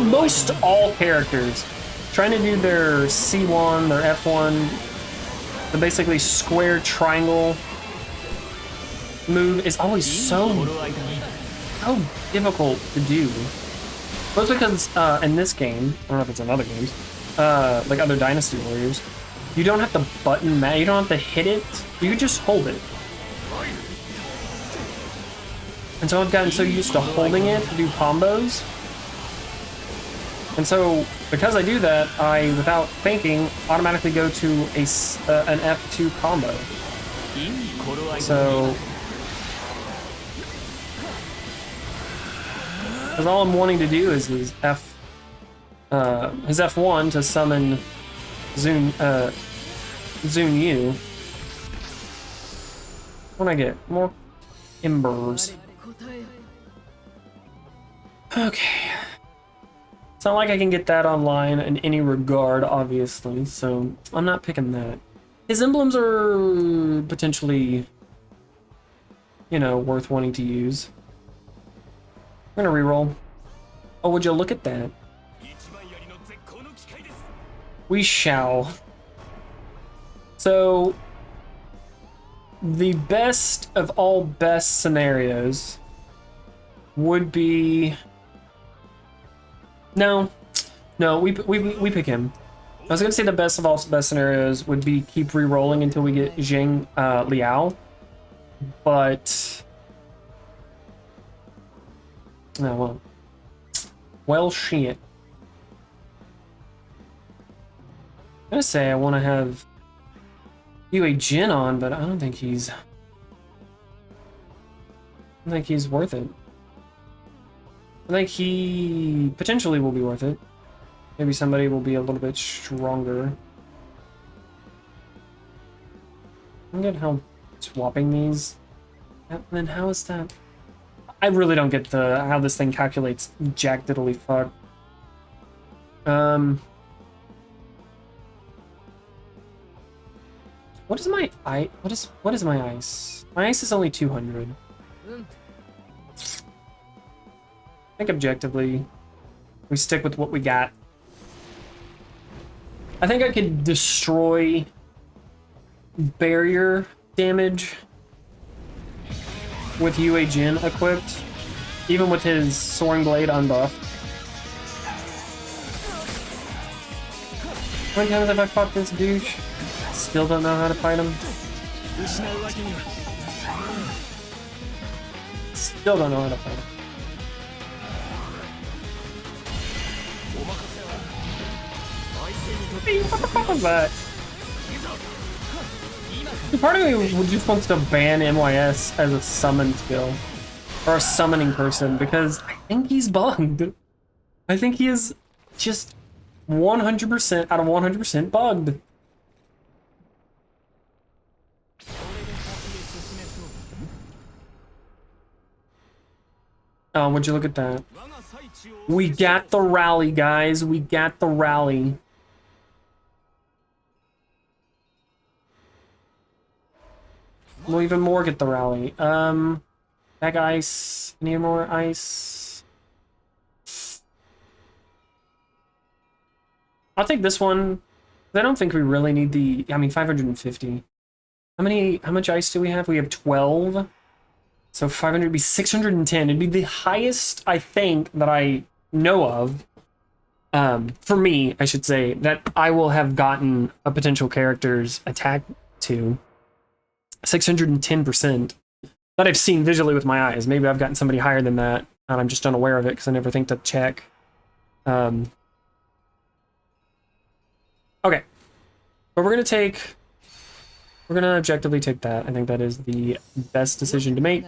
most all characters, trying to do their C1, their F1, the basically square triangle move is always so difficult to do. Mostly because in this game, I don't know if it's in other games, like other Dynasty Warriors, you don't have to button that, you don't have to hit it, you just hold it. And so I've gotten so used to holding it to do combos. And so, because I do that, I, without thinking, automatically go to an F2 combo. So, because all I'm wanting to do is his F1 to summon Zun Yu. When I get more embers. Okay. It's not like I can get that online in any regard, obviously, so I'm not picking that. His emblems are potentially, you know, worth wanting to use. I'm gonna reroll. Oh, would you look at that? We shall. So, the best of all best scenarios would be... No, we pick him. I was gonna say the best of all best scenarios would be keep re-rolling until we get Zheng Liao, but no, well, shit. I'm gonna say I want to have Yue Jin on, but I don't think he's worth it. I think he potentially will be worth it. Maybe somebody will be a little bit stronger. I don't get how swapping these. Then how is that? I really don't get how this thing calculates jack diddly fuck. What is my what is my ice? My ice is only 200. I think objectively, we stick with what we got. I think I could destroy barrier damage with Yue Jin equipped, even with his Soaring Blade unbuffed. How many times have I fought this douche? Still don't know how to fight him. Still don't know how to fight him. What the fuck was that? Part of me just wants to ban MYS as a summon skill. Or a summoning person, because I think he's bugged. I think he is just 100% out of 100% bugged. Oh, would you look at that? We got the rally, guys. We got the rally. We'll even more get the rally. Back ice. Any more ice? I'll take this one. I don't think we really need the... I mean, 550. How much ice do we have? We have 12. So 500 would be 610. It'd be the highest, I think, that I know of. For me, I should say, that I will have gotten a potential character's attack to. 610% that I've seen visually with my eyes. Maybe I've gotten somebody higher than that, and I'm just unaware of it because I never think to check. Okay, but we're gonna objectively take that. I think that is the best decision to make.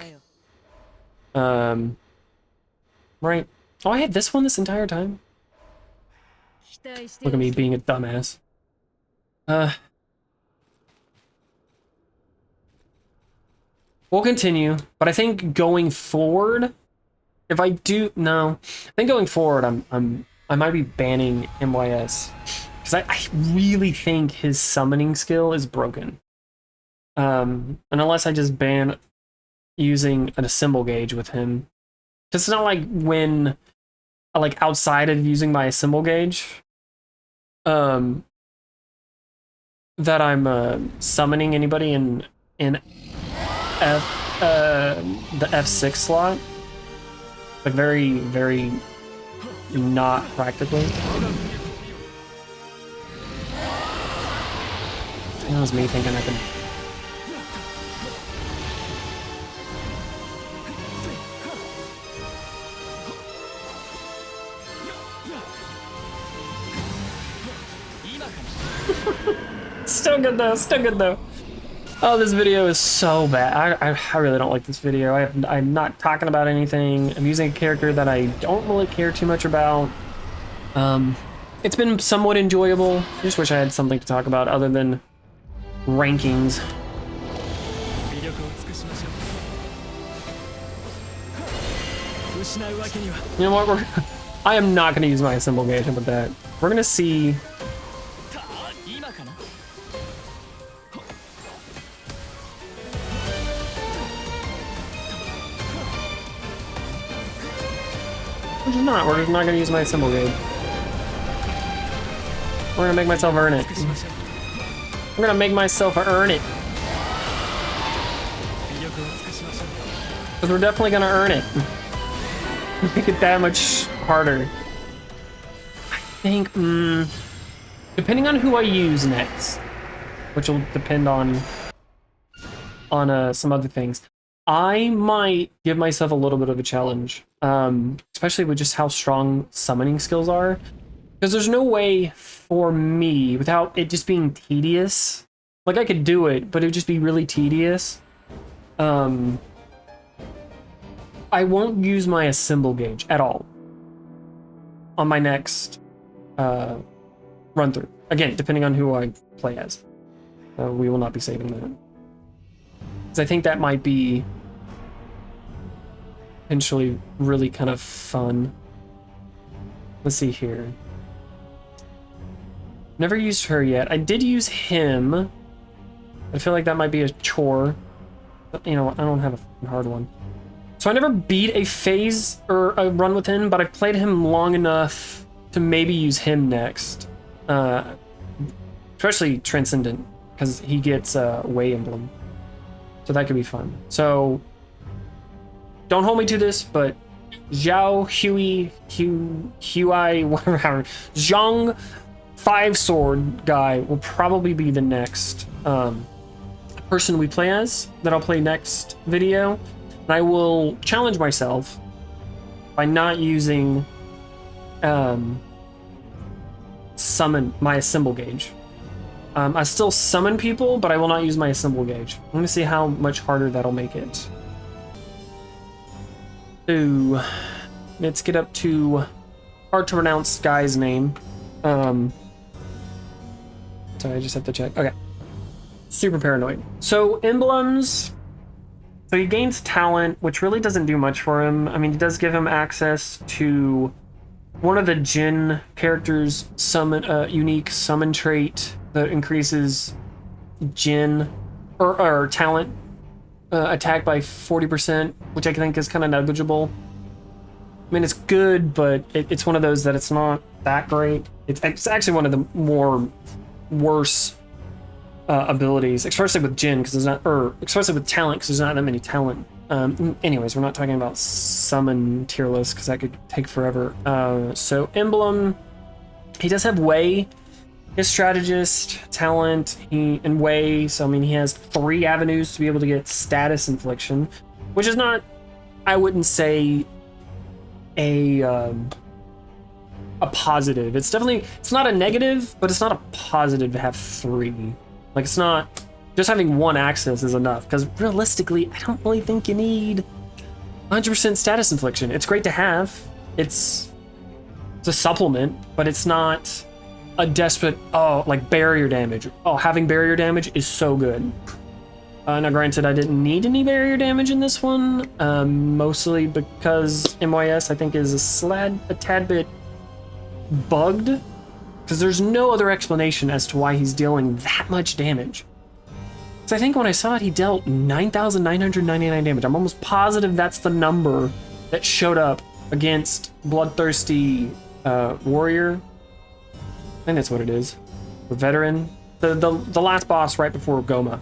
Right. Oh, I had this one this entire time. Look at me being a dumbass. we'll continue, but I think going forward, if I do no, I think going forward, I might be banning MYS because I really think his summoning skill is broken. And unless I just ban using an assemble gauge with him, it's not like when like outside of using my assemble gauge, that I'm summoning anybody in the F6 slot. Like very not practically. That was me thinking I could. Still good though, still good though. Oh, this video is so bad. I really don't like this video. I'm not talking about anything. I'm using a character that I don't really care too much about. It's been somewhat enjoyable. I just wish I had something to talk about other than rankings. You know what? I am not going to use my assemble gauge with that. We're going to see. We're just not gonna use my assemble gauge. We're gonna make myself earn it. I'm gonna make myself earn it. Because we're definitely gonna earn it. Make it that much harder. I think, depending on who I use next, which will depend on some other things, I might give myself a little bit of a challenge, especially with just how strong summoning skills are. Because there's no way for me, without it just being tedious, like I could do it, but it would just be really tedious. I won't use my assemble gauge at all on my next run through. Again, depending on who I play as. We will not be saving that. Because I think that might be potentially really kind of fun. Let's see here. Never used her yet. I did use him. I feel like that might be a chore. But, you know, I don't have a hard one. So I never beat a phase or a run with him, but I've played him long enough to maybe use him next. Especially Transcendent, because he gets a Way Emblem. So that could be fun. So don't hold me to this, but Zhao, Huey, whatever, Zhang 5-sword guy will probably be the next person we play as that I'll play next video. And I will challenge myself by not using summon my assemble gauge. I still summon people, but I will not use my assemble gauge. I'm going to see how much harder that'll make it. Ooh, let's get up to hard to pronounce guy's name. Sorry, I just have to check. Okay. Super paranoid. So emblems. So he gains talent, which really doesn't do much for him. I mean, it does give him access to one of the Jin characters' unique summon trait that increases Jin or talent attack by 40%, which I think is kind of negligible. I mean, it's good, but it's one of those that it's not that great. It's actually one of the worse abilities, especially with Jin, because there's not, or especially with talent, because there's not that many talent. Anyways, we're not talking about summon tier list, because that could take forever. So emblem, he does have Way. His strategist, talent, and Way. So I mean, he has 3 avenues to be able to get status infliction, which is not, I wouldn't say, a positive. It's definitely, it's not a negative, but it's not a positive to have 3. Like, it's not just having 1 access is enough, because realistically, I don't really think you need 100% status infliction. It's great to have. It's a supplement, but it's not a desperate, like barrier damage. Oh, having barrier damage is so good. Now granted, I didn't need any barrier damage in this one, mostly because MYS I think is a tad bit bugged, because there's no other explanation as to why he's dealing that much damage. So I think when I saw it, he dealt 9,999 damage. I'm almost positive that's the number that showed up against Bloodthirsty Warrior. I think that's what it is. The veteran. The last boss right before Goma.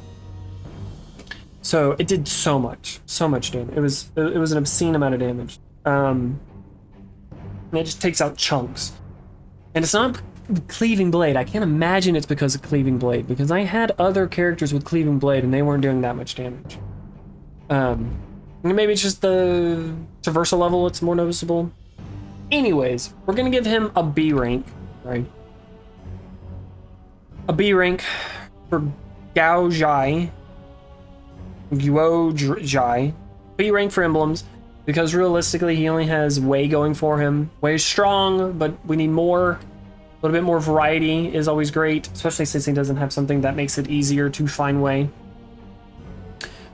So it did so much damage. It was an obscene amount of damage. And it just takes out chunks. And it's not Cleaving Blade. I can't imagine it's because of Cleaving Blade, because I had other characters with Cleaving Blade and they weren't doing that much damage. Maybe it's just the traversal level, it's more noticeable. Anyways, we're gonna give him a B rank, right? A B rank for Guo Jia. Guo Jia. B rank for emblems, because realistically he only has Wei going for him. Wei is strong, but we need more. A little bit more variety is always great, especially since he doesn't have something that makes it easier to find Wei.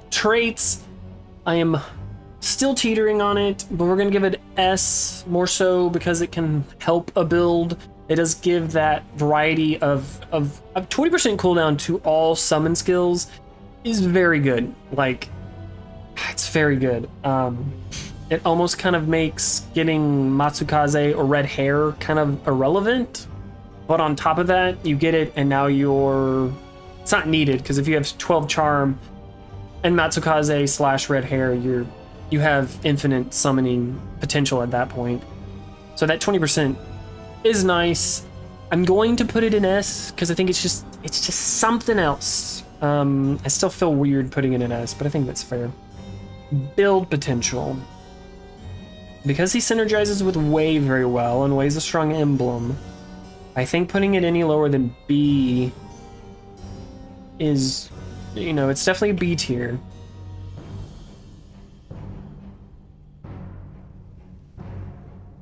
Traits, I am still teetering on it, but we're gonna give it S, more so because it can help a build. It does give that variety of a 20% cooldown to all summon skills is very good. Like, it's very good. It almost kind of makes getting Matsukaze or red hair kind of irrelevant. But on top of that, you get it, and now it's not needed, because if you have 12 charm and Matsukaze / red hair, you have infinite summoning potential at that point. So that 20% is nice. I'm going to put it in S because I think it's just something else. I still feel weird putting it in S, but I think that's fair. Build potential. Because he synergizes with Wei very well, and Wei's a strong emblem, I think putting it any lower than B is, it's definitely a B tier.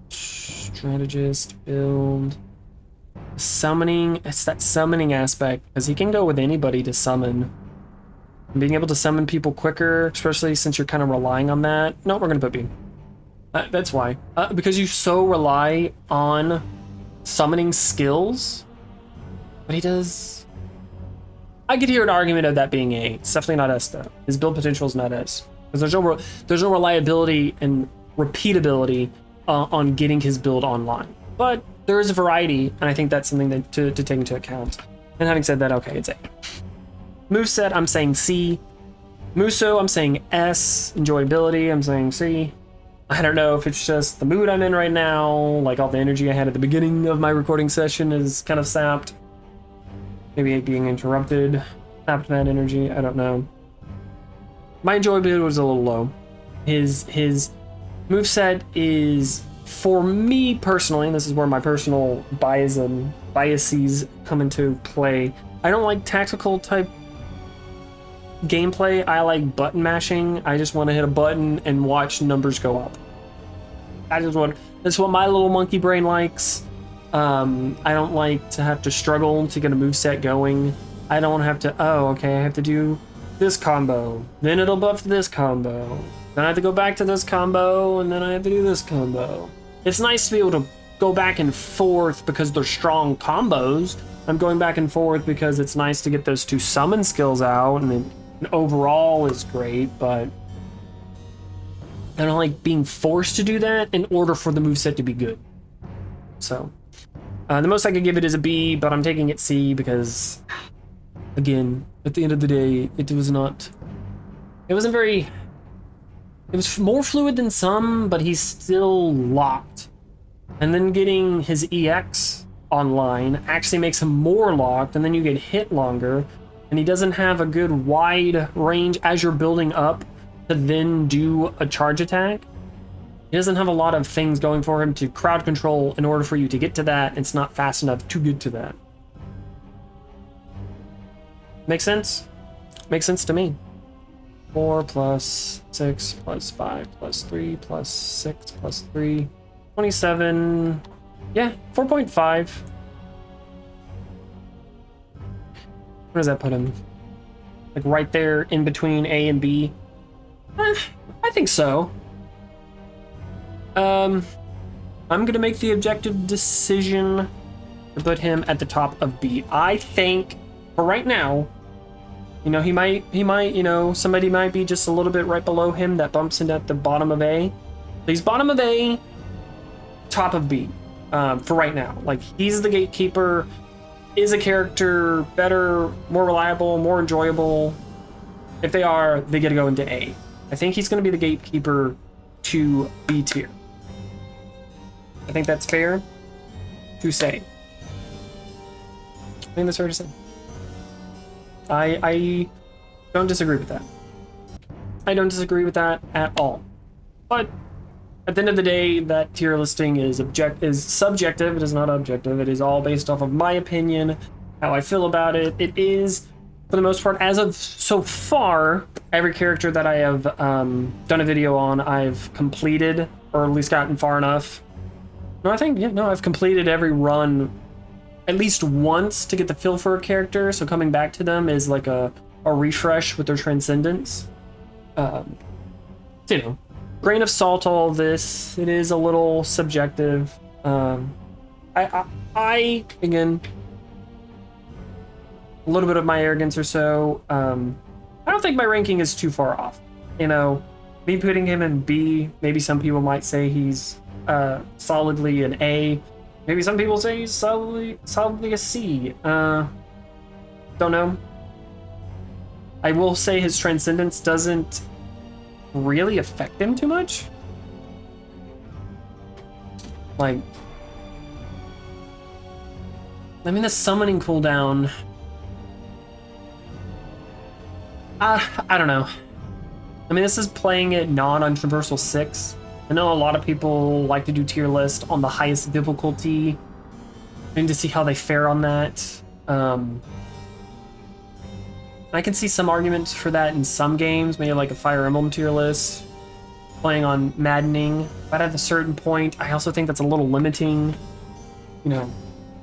Strategist, build. Summoning, it's that summoning aspect, because he can go with anybody to summon. And being able to summon people quicker, especially since you're kind of relying on that. No, we're going to put B. That's why. Because you so rely on summoning skills. But he does... I could hear an argument of that being A. It's definitely not S, though. His build potential is not S. Because there's no reliability and repeatability on getting his build online. But there is a variety, and I think that's something to take into account. And having said that, okay, it's A. Moveset, I'm saying C. Musou, I'm saying S. Enjoyability, I'm saying C. I don't know if it's just the mood I'm in right now, like all the energy I had at the beginning of my recording session is kind of sapped. Maybe being interrupted sapped that energy, I don't know. My enjoyability was a little low. His moveset is, for me personally, and this is where my personal biases come into play, I don't like tactical type gameplay. I like button mashing. I just want to hit a button and watch numbers go up. That's what my little monkey brain likes. I don't like to have to struggle to get a moveset going. I don't have to, I have to do this combo, then it'll buff this combo, then I have to go back to this combo, and then I have to do this combo. It's nice to be able to go back and forth because they're strong combos. I'm going back and forth because it's nice to get those two summon skills out, and overall is great, but I don't like being forced to do that in order for the moveset to be good. So, the most I could give it is a B, but I'm taking it C because, again, at the end of the day, it was more fluid than some, but he's still locked. And then getting his EX online actually makes him more locked, and then you get hit longer, and he doesn't have a good wide range as you're building up to then do a charge attack. He doesn't have a lot of things going for him to crowd control in order for you to get to that. It's not fast enough to get to that. Make sense? Makes sense to me. 4 plus 6 plus 5 plus 3 plus 6 plus 3. 27. Yeah, 4.5. Where does that put him? Like right there in between A and B? I think so. I'm gonna make the objective decision to put him at the top of B. I think for right now, you know, he might, you know, somebody might be just a little bit right below him that bumps into at the bottom of A. He's bottom of A, top of B, for right now. Like, he's the gatekeeper. Is a character better, more reliable, more enjoyable? If they are, they get to go into A. I think he's going to be the gatekeeper to B tier. I think that's fair to say. I think that's fair to say. I don't disagree with that. I don't disagree with that at all. But at the end of the day, that tier listing is subjective. It is not objective. It is all based off of my opinion, how I feel about it. It is, for the most part, as of so far, every character that I have done a video on, I've completed, or at least gotten far enough. No, I think, yeah, no, I've completed every run at least once to get the feel for a character, so coming back to them is like a refresh with their transcendence. You know, grain of salt, all this. It is a little subjective. I again, a little bit of my arrogance or so. I don't think my ranking is too far off. You know, me putting him in B, maybe some people might say he's solidly an A. Maybe some people say he's solidly a C. Don't know. I will say his transcendence doesn't really affect him too much. Like, I mean, the summoning cooldown, I don't know. I mean, this is playing it non-untraversal 6. I know a lot of people like to do tier list on the highest difficulty. I need to see how they fare on that. I can see some arguments for that in some games, maybe like a Fire Emblem tier list. Playing on Maddening, but at a certain point, I also think that's a little limiting. You know,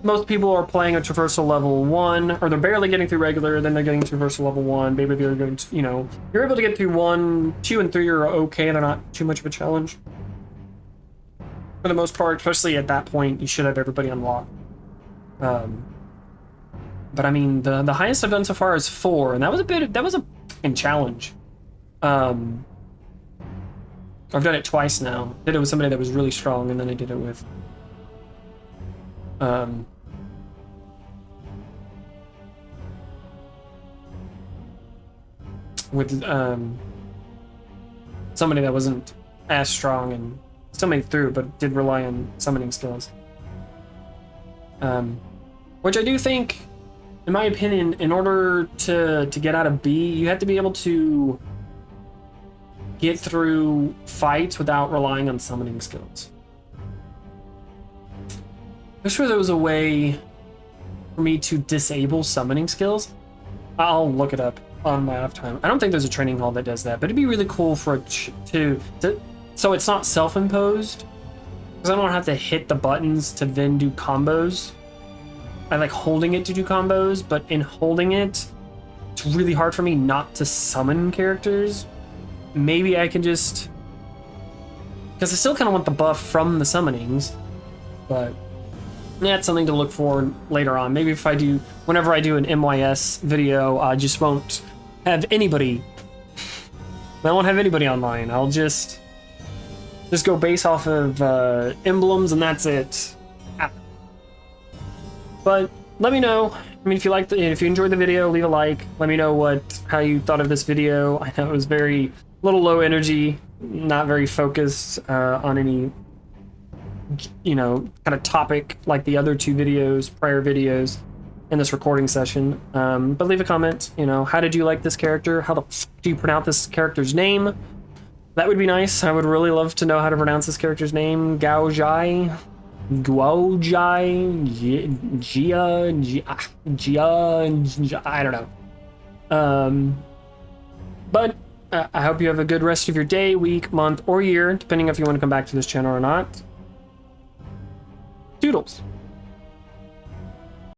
most people are playing a traversal level 1, or they're barely getting through regular, then they're getting traversal level 1. Maybe they're going to, you know, you're able to get through 1, 2, and 3 are okay. They're not too much of a challenge. For the most part, especially at that point, you should have everybody unlocked. But I mean, the highest I've done so far is 4, and that was a fucking challenge. I've done it twice now. Did it with somebody that was really strong, and then I did it with somebody that wasn't as strong and still made it through, but did rely on summoning skills. Which I do think, in my opinion, in order to get out of B, you have to be able to get through fights without relying on summoning skills. I'm sure there was a way for me to disable summoning skills. I'll look it up on my off time. I don't think there's a training hall that does that, but it'd be really cool for it to so it's not self-imposed, because I don't have to hit the buttons to then do combos. I like holding it to do combos, but in holding it, it's really hard for me not to summon characters. Maybe I can just, because I still kind of want the buff from the summonings, but yeah, it's something to look for later on. Maybe if I do, whenever I do an MYS video, I just won't have anybody. I won't have anybody online. I'll just go base off of emblems, and that's it. But let me know. I mean, if you enjoyed the video, leave a like. Let me know how you thought of this video. I know it was very little low energy, not very focused on any, you know, kind of topic like the other two prior videos in this recording session. But leave a comment. You know, how did you like this character? How the f do you pronounce this character's name? That would be nice. I would really love to know how to pronounce this character's name. Guo Jia. Guo Jia, I don't know. But I hope you have a good rest of your day, week, month, or year, depending if you want to come back to this channel or not. Doodles.